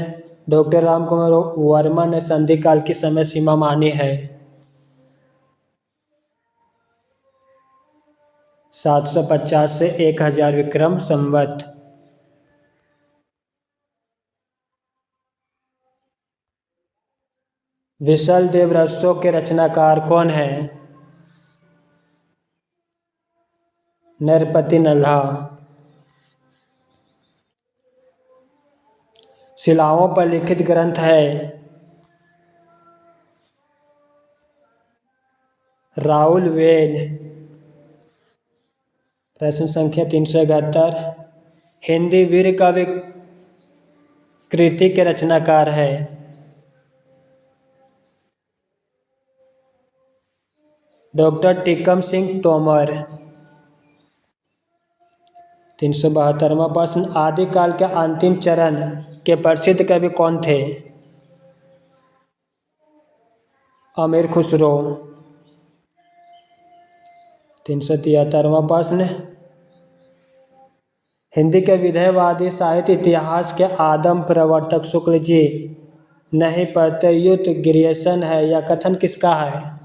डॉक्टर रामकुमार वर्मा ने संधि काल की समय सीमा मानी है? 750 से 1000 विक्रम संवत। विशल देव रसो के रचनाकार कौन है? नरपति नल्हा। शिलाओं पर लिखित ग्रंथ है? राहुल वेल। प्रश्न संख्या 371, हिंदी वीर काव्य कृति के रचनाकार है? डॉक्टर टीकम सिंह तोमर। 372वां प्रश्न, आदिकाल के अंतिम चरण के प्रसिद्ध कवि कौन थे? अमीर खुसरो। 373वां प्रश्न, हिंदी के विधेयवादी साहित्य इतिहास के आदम प्रवर्तक शुक्ल जी नहीं प्रत्युत ग्रियर्सन है, यह कथन किसका है?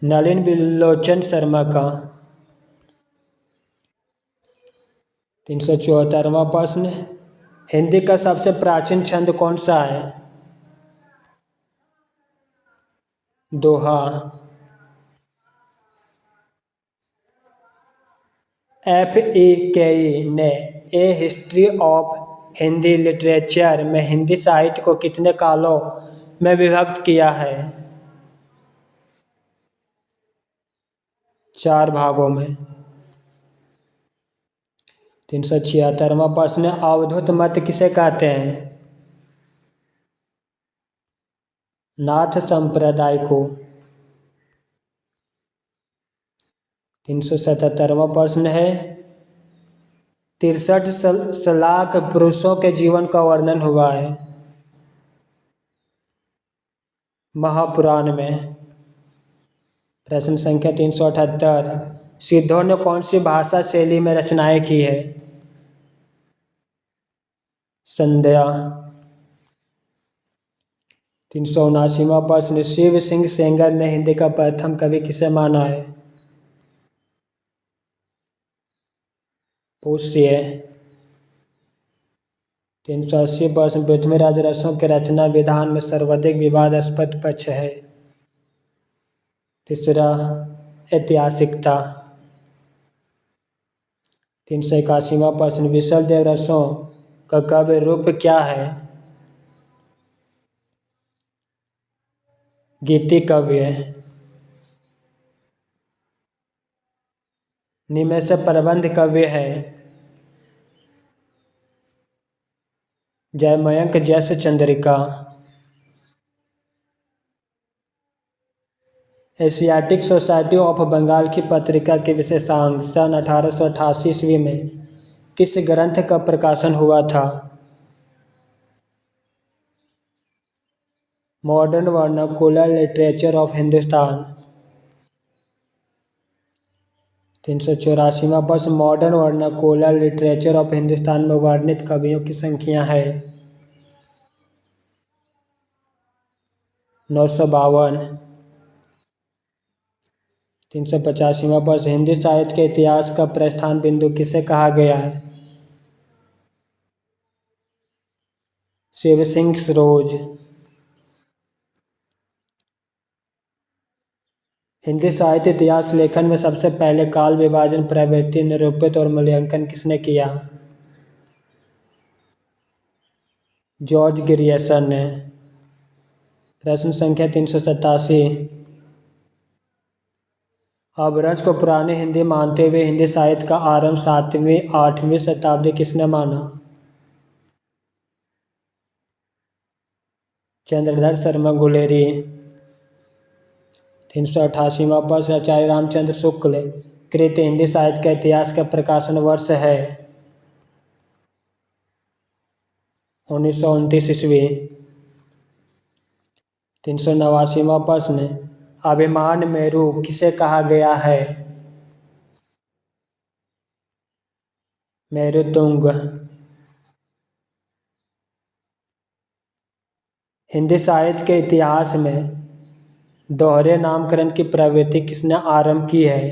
नलिन बिलोचन शर्मा का। 374वां प्रश्न, हिंदी का सबसे प्राचीन छंद कौन सा है? दोहा। FEKE ने ए हिस्ट्री ऑफ हिंदी लिटरेचर में हिंदी साहित्य को कितने कालों में विभक्त किया है? 4 भागों में। 376वां प्रश्न, अवधूत मत किसे कहते हैं? नाथ संप्रदाय को। 377वां प्रश्न है, 63 लाख पुरुषों के जीवन का वर्णन हुआ है? महापुराण में। प्रश्न संख्या 378, सिद्धों ने कौन सी भाषा शैली में रचनाएं की है? संध्या। 379वां प्रश्न, शिव सिंह सेंगर ने हिंदी का प्रथम कवि किसे माना है? पूछिए। 380 प्रश्न, पृथ्वीराज रसों के रचना विधान में सर्वाधिक विवादास्पद पक्ष है? तीसरा, ऐतिहासिकता। 381वां प्रश्न, विशल देव रसों का काव्य रूप क्या है? गीति काव्य। निम्न से प्रबंध काव्य है? जयमयंक जैस चंद्रिका। एशियाटिक सोसाइटी ऑफ बंगाल की पत्रिका के विशेषांक सन 1888 ईस्वी में किस ग्रंथ का प्रकाशन हुआ था? Modern vernacular literature of Hindustan. 384वां प्रश्न, modern vernacular literature of Hindustan में वर्णित कवियों की संख्या है? 952। 385वां प्रश्न, हिंदी साहित्य के इतिहास का प्रस्थान बिंदु किसे कहा गया है? शिव सिंह सरोज। हिंदी साहित्य इतिहास लेखन में सबसे पहले काल विभाजन प्रवृत्ति निरूपित और मूल्यांकन किसने किया? जॉर्ज ग्रियर्सन ने। प्रश्न संख्या 387, अपभ्रंश को पुरानी हिंदी मानते हुए हिंदी साहित्य का आरंभ 7वीं-8वीं शताब्दी किसने माना? चंद्रधर शर्मा गुलेरी। 388वां प्रश्न, आचार्य रामचंद्र शुक्ल कृत हिंदी साहित्य का इतिहास का प्रकाशन वर्ष है? 1929 ईस्वी। 389वां प्रश्न, अभिमान मेरु किसे कहा गया है? मेरुतुंग। हिंदी साहित्य के इतिहास में दोहरे नामकरण की प्रवृत्ति किसने आरंभ की है?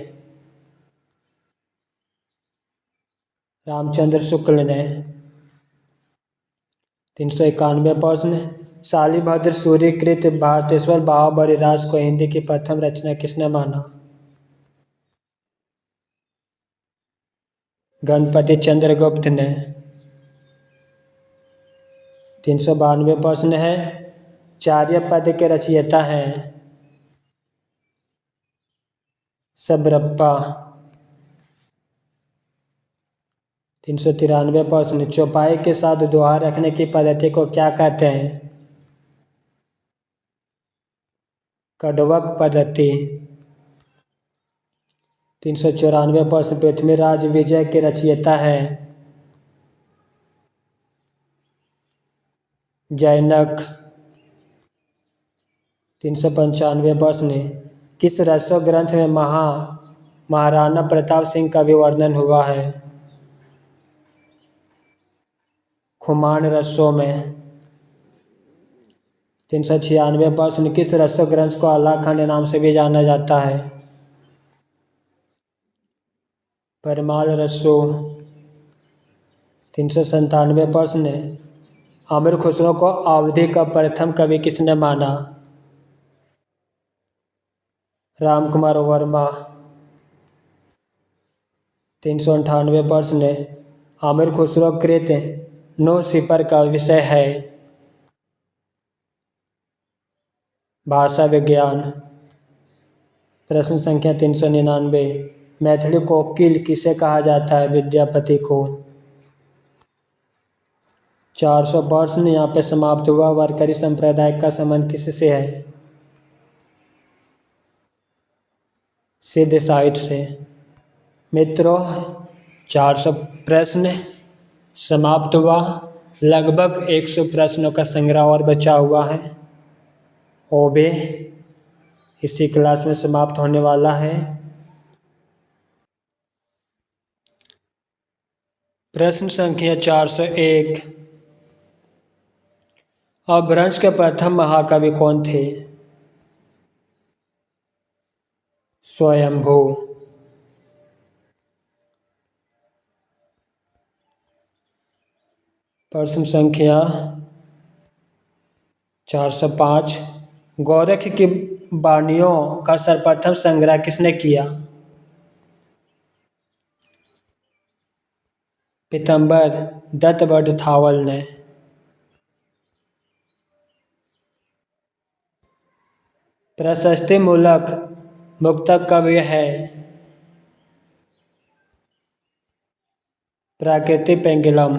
रामचंद्र शुक्ल ने। 391 प्रश्न, शालिभद्र सूरि कृत भारतेश्वर बाहुबलीराज को हिंदी की प्रथम रचना किसने माना? गणपति चंद्रगुप्त ने। 392 प्रश्न है, चार्य पद के रचयिता हैं? सबरप्पा। 393 प्रश्न, चौपाई के साथ दोहा रखने की पद्धति को क्या कहते हैं? कडवक पद्धति। 394 प्रश्न, पृथ्वीराज विजय के रचयिता हैं? जैनक। 395 प्रश्न, किस रसो ग्रंथ में महाराणा प्रताप सिंह का भी वर्णन हुआ है? खुमान रसों में। 396 प्रश्न, किस रसो ग्रंथ को आलाखंड नाम से भी जाना जाता है? परमाल रसो। 397 प्रश्न, अमीर खुसरो को अवधी का प्रथम कवि किसने माना? रामकुमार वर्मा। 398 प्रश्न, अमीर खुसरो कृत नो सिपर का विषय है? भाषा विज्ञान। प्रश्न संख्या 399, मैथिली कोकिल किसे कहा जाता है? विद्यापति को। 400 प्रश्न यहाँ पे समाप्त हुआ। वारकरी संप्रदाय का संबंध किससे है? सिद्ध साहित्य से। मित्रों, 400 प्रश्न समाप्त हुआ। लगभग 100 प्रश्नों का संग्रह और बचा हुआ है। वो भी इसी क्लास में समाप्त होने वाला है। प्रश्न संख्या 401। अपभ्रंश के प्रथम महाकवि कौन थे? स्वयंभू। प्रश्न संख्या 405। गोरख की वाणियों का सर्वप्रथम संग्रह किसने किया? पीतम्बर दत्त बड़थावल ने। प्रशस्ति मूलक मुक्तक कवि है? प्राकृतिक पेंगुलम।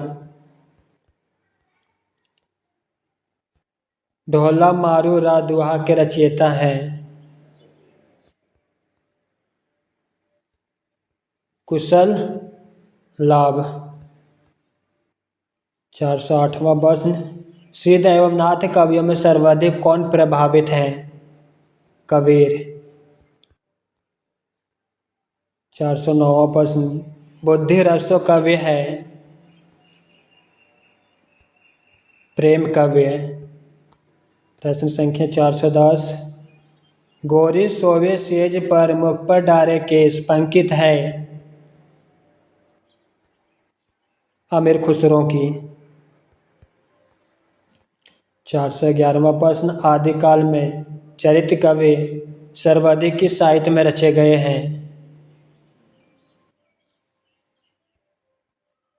ढोला मारू रा दुहा के रचयिता हैं? कुशल लाभ। 408वां प्रश्न। सिद्ध एवं नाथ कवियों में सर्वाधिक कौन प्रभावित हैं? कबीर। 409वां प्रश्न। बुद्धि रसो कवि है? प्रेम कवि। प्रश्न संख्या 410। गोरी सोवे सेज पर मुख पर डारे केश पंकित है? अमीर खुसरो की। 411वां प्रश्न। आदिकाल में चरित्र कवि सर्वाधिक किस साहित्य में रचे गए हैं?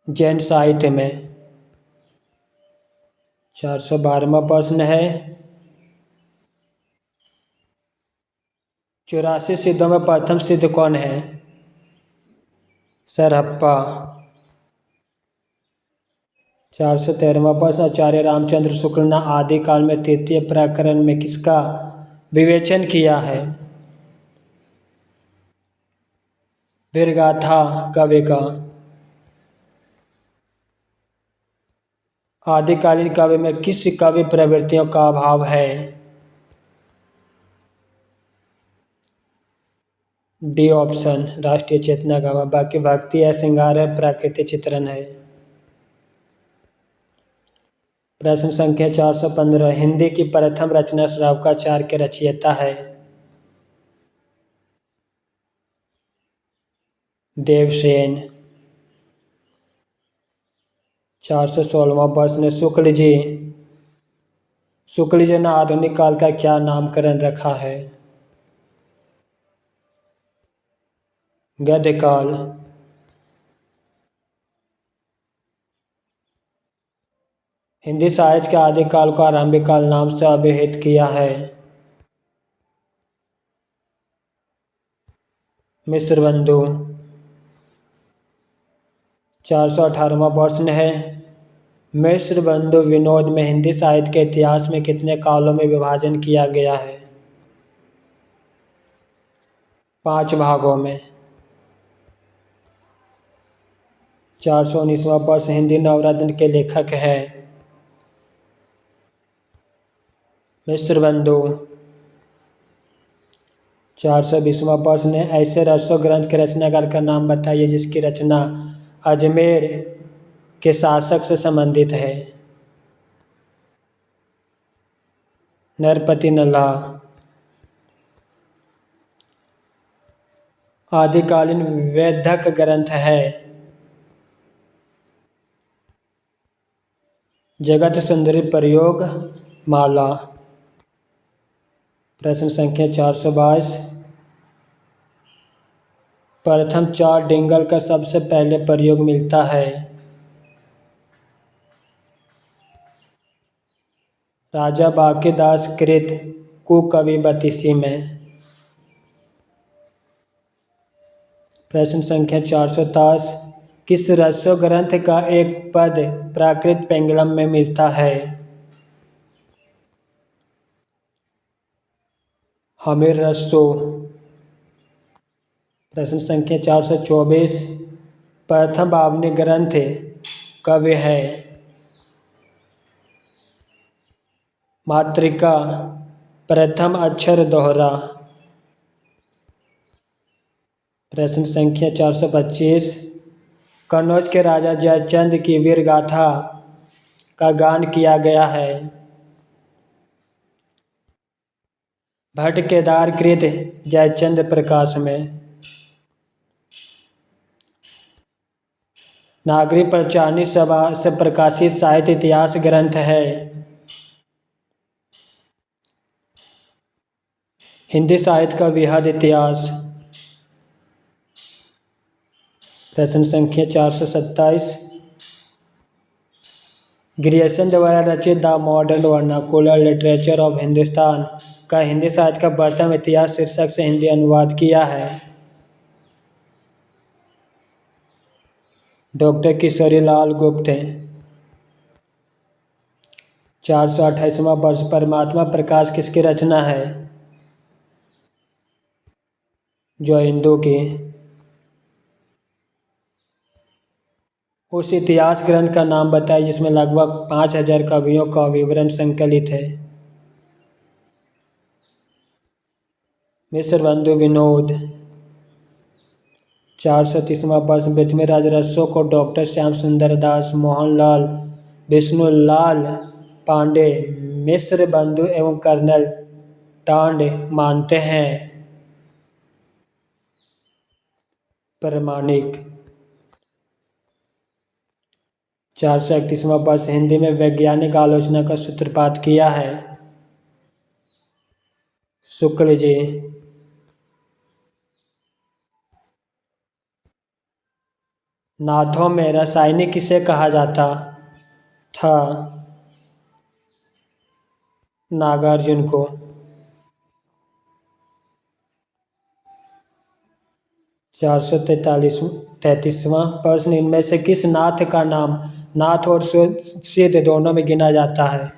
जैन साहित्य में। 412वां प्रश्न है। 84 सिद्धों में प्रथम सिद्ध कौन है? सरहप्पा। 413वां प्रश्न। आचार्य रामचंद्र शुक्ल ने आदिकाल में तृतीय प्रकरण में किसका विवेचन किया है? वीरगाथा कवि का। आदिकालीन काव्य में किस काव्य प्रवृत्तियों का अभाव है? डी ऑप्शन राष्ट्रीय चेतना का। बाकी भक्ति है, श्रृंगार है, प्राकृतिक चित्रण है। प्रश्न संख्या 415। हिंदी की प्रथम रचना श्रावकाचार्य के रचयिता है? देवसेन। 416वां प्रश्न। शुक्ल जी ने आधुनिक काल का क्या नामकरण रखा है? गद्य काल। हिंदी साहित्य के आदिकाल को आरंभिक काल नाम से अभिहित किया है? मिश्र बंधु। 418वां प्रश्न है। मिश्र बंधु विनोद में हिंदी साहित्य के इतिहास में कितने कालों में विभाजन किया गया है? 5 भागों में। 419वां प्रश्न। हिंदी नवरत्न के लेखक है? मिश्र बंधु। 420वां प्रश्न है। ऐसे रसो ग्रंथ के रचनाकार का नाम बताइए जिसकी रचना अजमेर के शासक से संबंधित है? नरपति नल्ला। आदिकालीन वैदक ग्रंथ है? जगत सुंदरी प्रयोग माला। प्रश्न संख्या 422। प्रथम 4 डिंगल का सबसे पहले प्रयोग मिलता है? राजा बांकीदास कृत कुकवि बतीसी में। प्रश्न संख्या 423। किस रसो ग्रंथ का एक पद प्राकृत पेंगुलम में मिलता है? हमीर रसो। प्रश्न संख्या 424। प्रथम बावनी ग्रंथ कवि है? मातृका। प्रथम अक्षर दोहरा। प्रश्न संख्या 425। कन्नौज के राजा जयचंद की वीर गाथा का गान किया गया है। भट्ट केदार कृत जयचंद प्रकाश में। नागरी पंचाननी सभा से प्रकाशित साहित्य इतिहास ग्रंथ है। हिंदी साहित्य का वृहद इतिहास। प्रश्न संख्या 427। ग्रियर्सन द्वारा रचित the modern vernacular literature of Hindustan का हिंदी साहित्य का प्रथम इतिहास शीर्षक से हिंदी अनुवाद किया है। डॉक्टर किशोरी लाल गुप्त। 428वां वर्ष परमात्मा प्रकाश किसकी रचना है? जोइंदो की। उस इतिहास ग्रंथ का नाम बताइए जिसमें लगभग 5000 कवियों का विवरण संकलित है। मिस्र बंधु विनोद। 430वां वर्ष पृथ्वीराज रसो को डॉक्टर श्याम सुंदर दास, मोहनलाल, विष्णुलाल पांडे, मिस्र बंधु एवं कर्नल टांड मानते हैं। प्रमाणिक। 431वां वर्ष हिंदी में वैज्ञानिक आलोचना का सूत्रपात किया है। शुक्ल जी। नाथों में रासायनिक किसे कहा जाता था? नागार्जुन को। 433वां प्रश्न इनमें से किस नाथ का नाम नाथ और सिद्ध दोनों में गिना जाता है?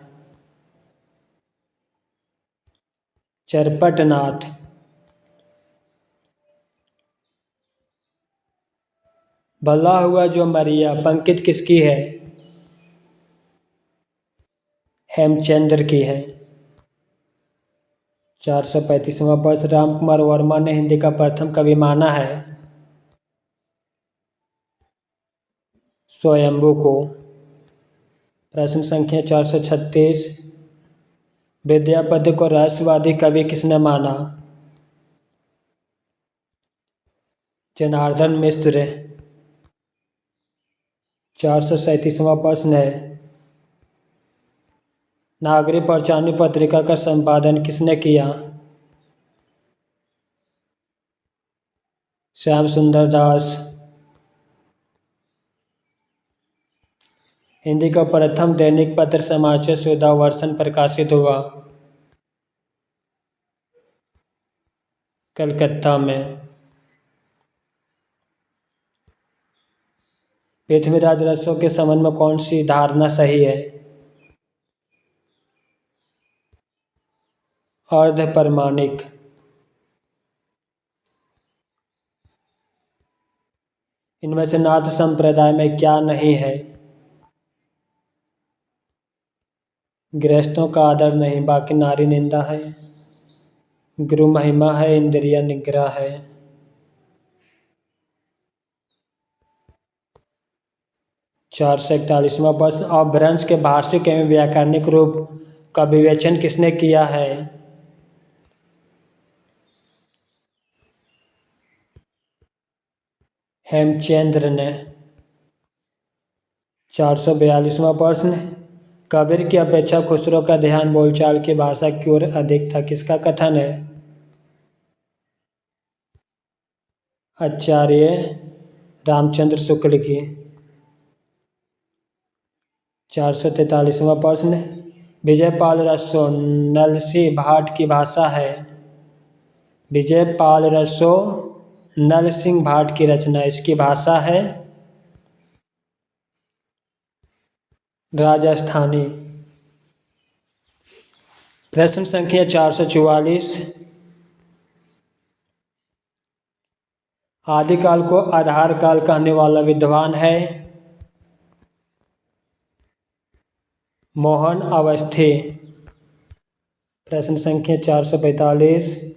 चरपट नाथ। भला हुआ जो मरिया पंकित किसकी है? हेमचंद्र की है। 435वां वर्ष राम कुमार वर्मा ने हिंदी का प्रथम कवि माना है। स्वयंभू को। प्रश्न संख्या 436। विद्यापति को रहस्यवादी कवि किसने माना? जनार्दन मिश्र। 437वां प्रश्न है नागरी पंचाननी पत्रिका का संपादन किसने किया? श्याम सुंदर दास। हिंदी का प्रथम दैनिक पत्र समाचार सुधा वर्षन प्रकाशित हुआ। कलकत्ता में। पृथ्वीराज रसो के संबंध में कौन सी धारणा सही है? अर्ध प्रमाणिक। इनमें से नाथ संप्रदाय में क्या नहीं है? गृहस्थों का आदर नहीं, बाकी नारी निंदा है, गुरु महिमा है, इंद्रिय निग्रह है। 441वां प्रश्न अपभ्रंश के भाषिक एवं व्याकरणिक रूप का विवेचन किसने किया है? हेमचंद्र ने। 442वां प्रश्न कबीर की अपेक्षा खुसरो का ध्यान बोलचाल की भाषा की ओर अधिक था, किसका कथन है? आचार्य रामचंद्र शुक्ल की। 443वां प्रश्न विजयपाल रसो नलसी भाट की भाषा है। विजयपाल रसो नल सिंह भाट की रचना, इसकी भाषा है राजस्थानी। प्रश्न संख्या 444 आदिकाल को आधार काल कहने वाला विद्वान है? मोहन अवस्थी। प्रश्न संख्या 445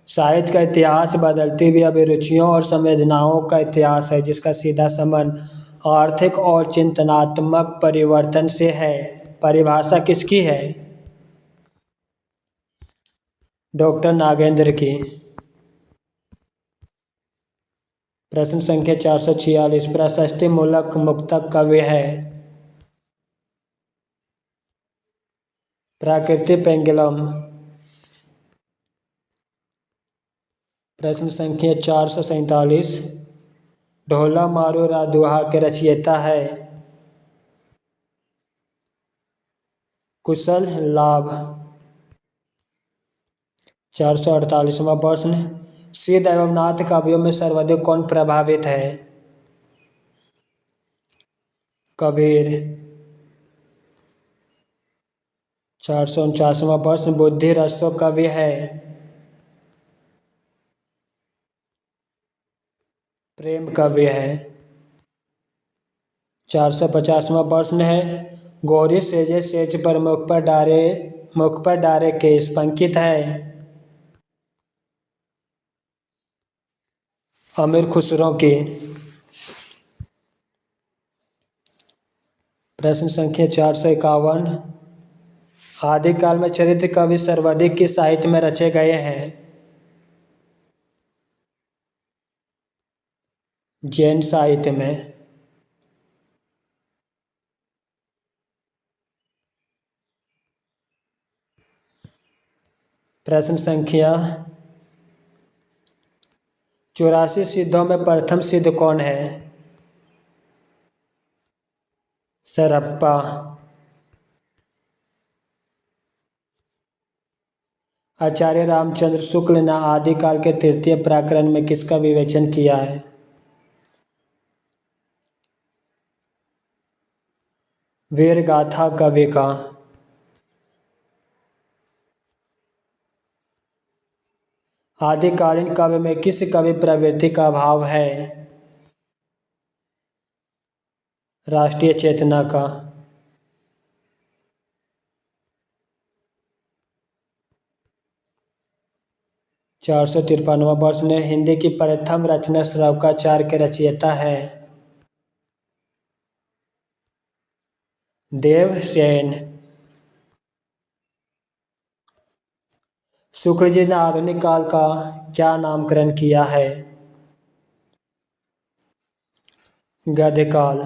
साहित्य का इतिहास बदलती हुई अभिरुचियों और संवेदनाओं का इतिहास है जिसका सीधा संबंध आर्थिक और चिंतनात्मक परिवर्तन से है। परिभाषा किसकी है? डॉक्टर नागेंद्र की। प्रश्न संख्या 446, प्रशस्ति मूलक मुक्तक कवि है? प्रकृति पेंगुलम। प्रश्न संख्या 447, ढोला मारू रा दुहा के रचयिता है? कुशल लाभ। 448वां प्रश्न, सिद्ध एवं नाथ काव्यों में सर्वाधिक कौन प्रभावित है? कबीर। 449वां प्रश्न, बुद्धि रसो कवि है? प्रेम कवि है। 450वां प्रश्न है, गौरी सेजे सेज पर मुख पर डारे केश पंकित है? अमीर खुसरो की। प्रश्न संख्या 451, आदिकाल में चरित्र कवि सर्वाधिक किस साहित्य में रचे गए हैं? जैन साहित्य में। प्रश्न संख्या 84, सिद्धों में प्रथम सिद्ध कौन है? सरप्पा। आचार्य रामचंद्र शुक्ल ने आदिकाल के तृतीय प्रकरण में किसका विवेचन किया है? वीर गाथा कवि का। आदिकालीन काव्य में किस कवि प्रवृत्ति का अभाव है? राष्ट्रीय चेतना का। 453वां प्रश्न है, हिंदी की प्रथम रचना श्लोकाचार के रचयिता है? देवसेन। शुक्ल जी ने आधुनिक काल का क्या नामकरण किया है? गद्यकाल।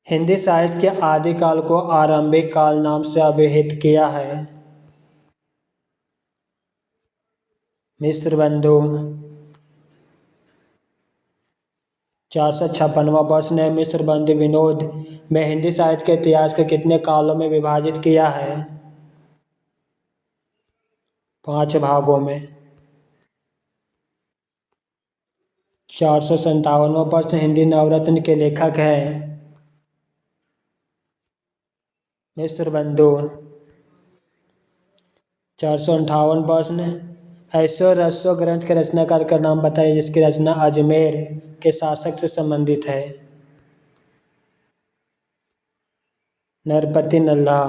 हिंदी साहित्य के आदिकाल को आरंभिक काल नाम से अभिहित किया है? मिस्र बंधु। 456वां प्रश्न है, मिस्र बंधु विनोद में हिंदी साहित्य के इतिहास को कितने कालों में विभाजित किया है? 5 भागों में। 457वां प्रश्न, हिंदी नवरत्न के लेखक हैं? मिस्र बंधु। 458 प्रश्न, ऐसो रसो ग्रंथ के रचनाकार का नाम बताइए जिसकी रचना अजमेर के शासक से संबंधित है? नरपति नल्ला।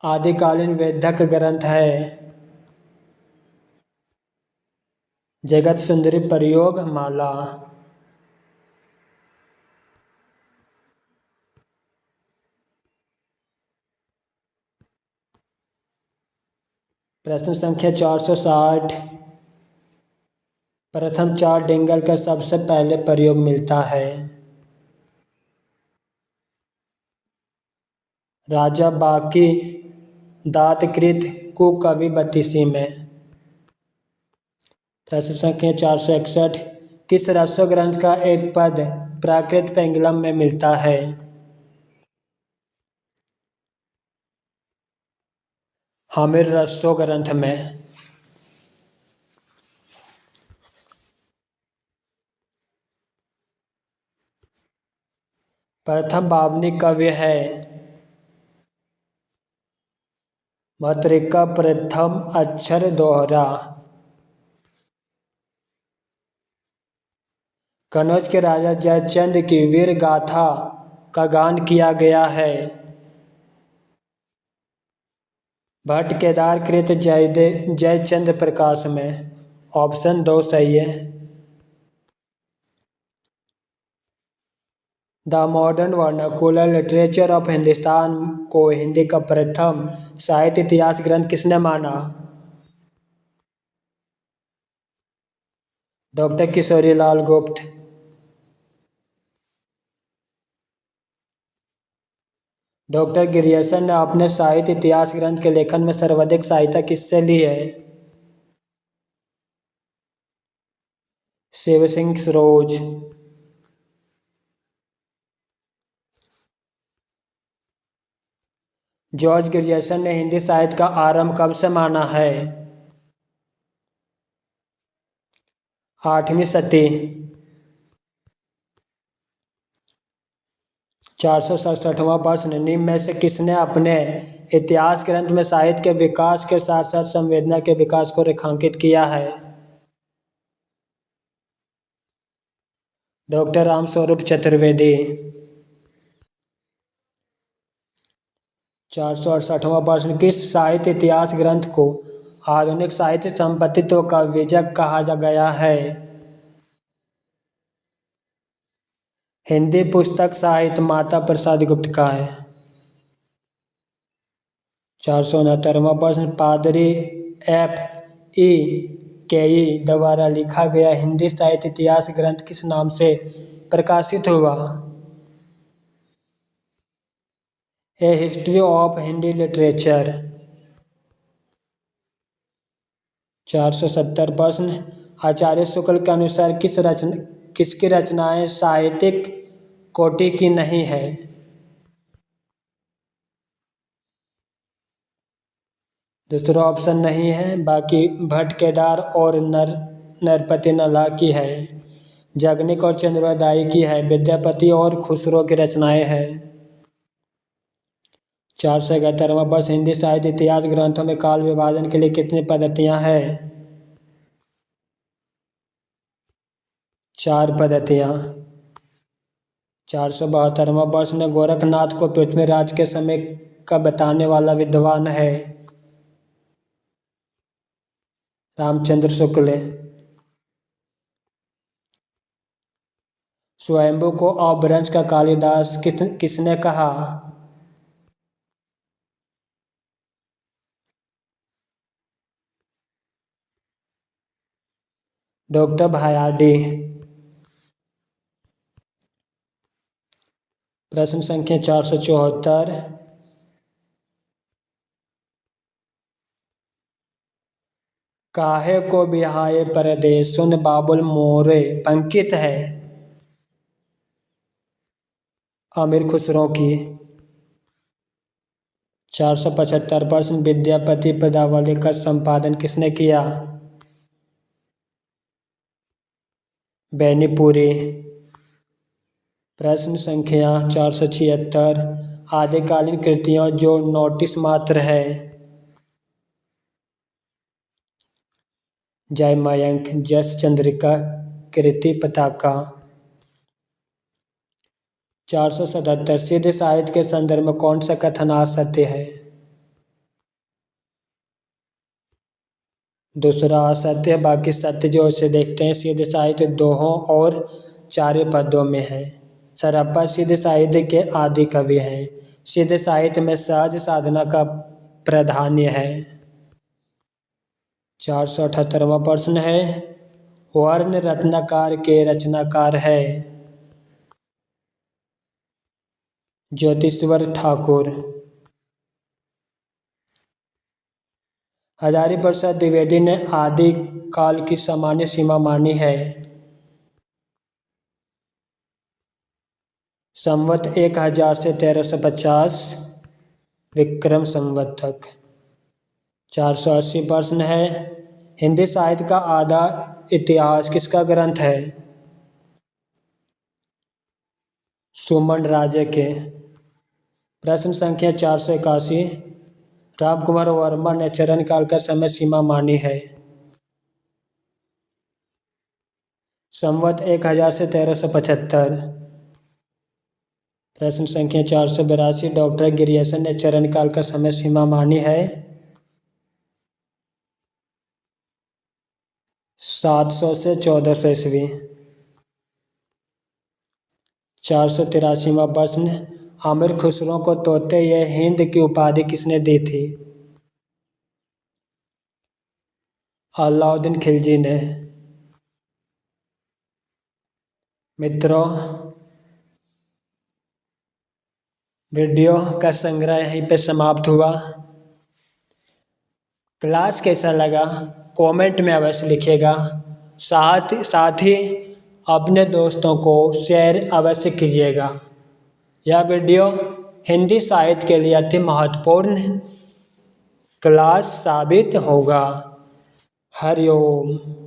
आदिकालीन वेदक ग्रंथ है? जगत सुंदरी प्रयोग माला। प्रश्न संख्या 460, प्रथम 4 डिंगल का सबसे पहले प्रयोग मिलता है? राजा बाकी दातकृत कुकवि बत्तीसी में। प्रश्न संख्या 461, किस रसो ग्रंथ का एक पद प्राकृत पेंगुलम में मिलता है? हमिर रसो ग्रंथ में। प्रथम बावनी कवि है? मातृका प्रथम अक्षर दोहरा। कनौज के राजा जयचंद की वीर गाथा का गान किया गया है? भट्ट केदार कृत जयचंद्र प्रकाश में ऑप्शन 2 सही है। The modern vernacular literature of Hindustan को हिंदी का प्रथम साहित्य इतिहास ग्रंथ किसने माना? डॉक्टर किशोरी लाल गुप्त। डॉक्टर गिरियर्सन ने अपने साहित्य इतिहास ग्रंथ के लेखन में सर्वाधिक सहायता किससे ली है? शिव सिंह सरोज। जॉर्ज गिरियर्सन ने हिंदी साहित्य का आरंभ कब से माना है? 8वीं सदी। 467वां प्रश्न, निम्न में से किसने अपने इतिहास ग्रंथ में साहित्य के विकास के साथ साथ संवेदना के विकास को रेखांकित किया है? डॉक्टर रामस्वरूप चतुर्वेदी। 468वां प्रश्न, किस साहित्य इतिहास ग्रंथ को आधुनिक साहित्य संपत्तित्व का विजय कहा गया है? हिंदी पुस्तक साहित्य माता प्रसाद गुप्त का है। 469वां प्रश्न, पादरी F.E. केई द्वारा लिखा गया हिंदी साहित्य इतिहास ग्रंथ किस नाम से प्रकाशित हुआ? ए हिस्ट्री ऑफ हिंदी लिटरेचर। 470 प्रश्न, आचार्य शुक्ल के अनुसार किसकी रचनाएं साहित्यिक कोटि की नहीं है? दूसरा ऑप्शन नहीं है, बाकी भट्ट केदार और नरपति नल्ला की है। जगनिक और चंद्रोदय की है। विद्यापति और खुसरो की रचनाएं हैं। 471वां प्रश्न, हिंदी साहित्य इतिहास ग्रंथों में काल विभाजन के लिए कितनी पद्धतियां हैं? 4 पद्धतियां। 472वां प्रश्न, गोरखनाथ को पृथ्वीराज के समय का बताने वाला विद्वान है? रामचंद्र शुक्ल। स्वयंभू को अपभ्रंश का कालिदास किसने कहा? डॉक्टर भायाडी। प्रश्न संख्या 474, काहे को बिहाए परदेस सुन बाबुल मोरे पंकित है? अमीर खुसरो की। 475 प्रश्न, विद्यापति पदावली का संपादन किसने किया? बेनीपुरी। प्रश्न संख्या 476, आदिकालीन कृतियों जो नोटिस मात्र है? जयमयंक, जस चंद्रिका, कृति पताका। 477, सिद्ध साहित्य के संदर्भ में कौन सा कथन असत्य है? दूसरा असत्य है, बाकी सत्य जो इसे देखते हैं। सिद्ध साहित्य दोहों और चार्य पदों में है। सरप्पा सिद्ध साहित्य के आदि कवि हैं। सिद्ध साहित्य में सहज साधना का प्राधान्य है। 478वां प्रश्न है, वर्ण रत्नाकर के रचनाकार है? ज्योतिश्वर ठाकुर। हजारी प्रसाद द्विवेदी ने आदि काल की सामान्य सीमा मानी है? संवत 1000 से 1350 विक्रम संवत तक। 480 प्रश्न है, हिंदी साहित्य का आधा इतिहास किसका ग्रंथ है? सुमन राजे के। प्रश्न संख्या 481, रामकुमार वर्मा ने चरण काल का समय सीमा मानी है? संवत 1000 से 1375। प्रश्न संख्या 482, डॉक्टर गिरियर्सन ने चरण काल का समय सीमा मानी है? 700 से 1400 ईस्वी। 483वां प्रश्न, अमीर खुसरो को तोते ये हिंद की उपाधि किसने दी थी? अलाउद्दीन खिलजी ने। मित्रों, वीडियो का संग्रह यहीं पे समाप्त हुआ। क्लास कैसा लगा कमेंट में अवश्य लिखिएगा। साथ ही अपने दोस्तों को शेयर अवश्य कीजिएगा। यह वीडियो हिंदी साहित्य के लिए अति महत्वपूर्ण क्लास साबित होगा। हरिओम।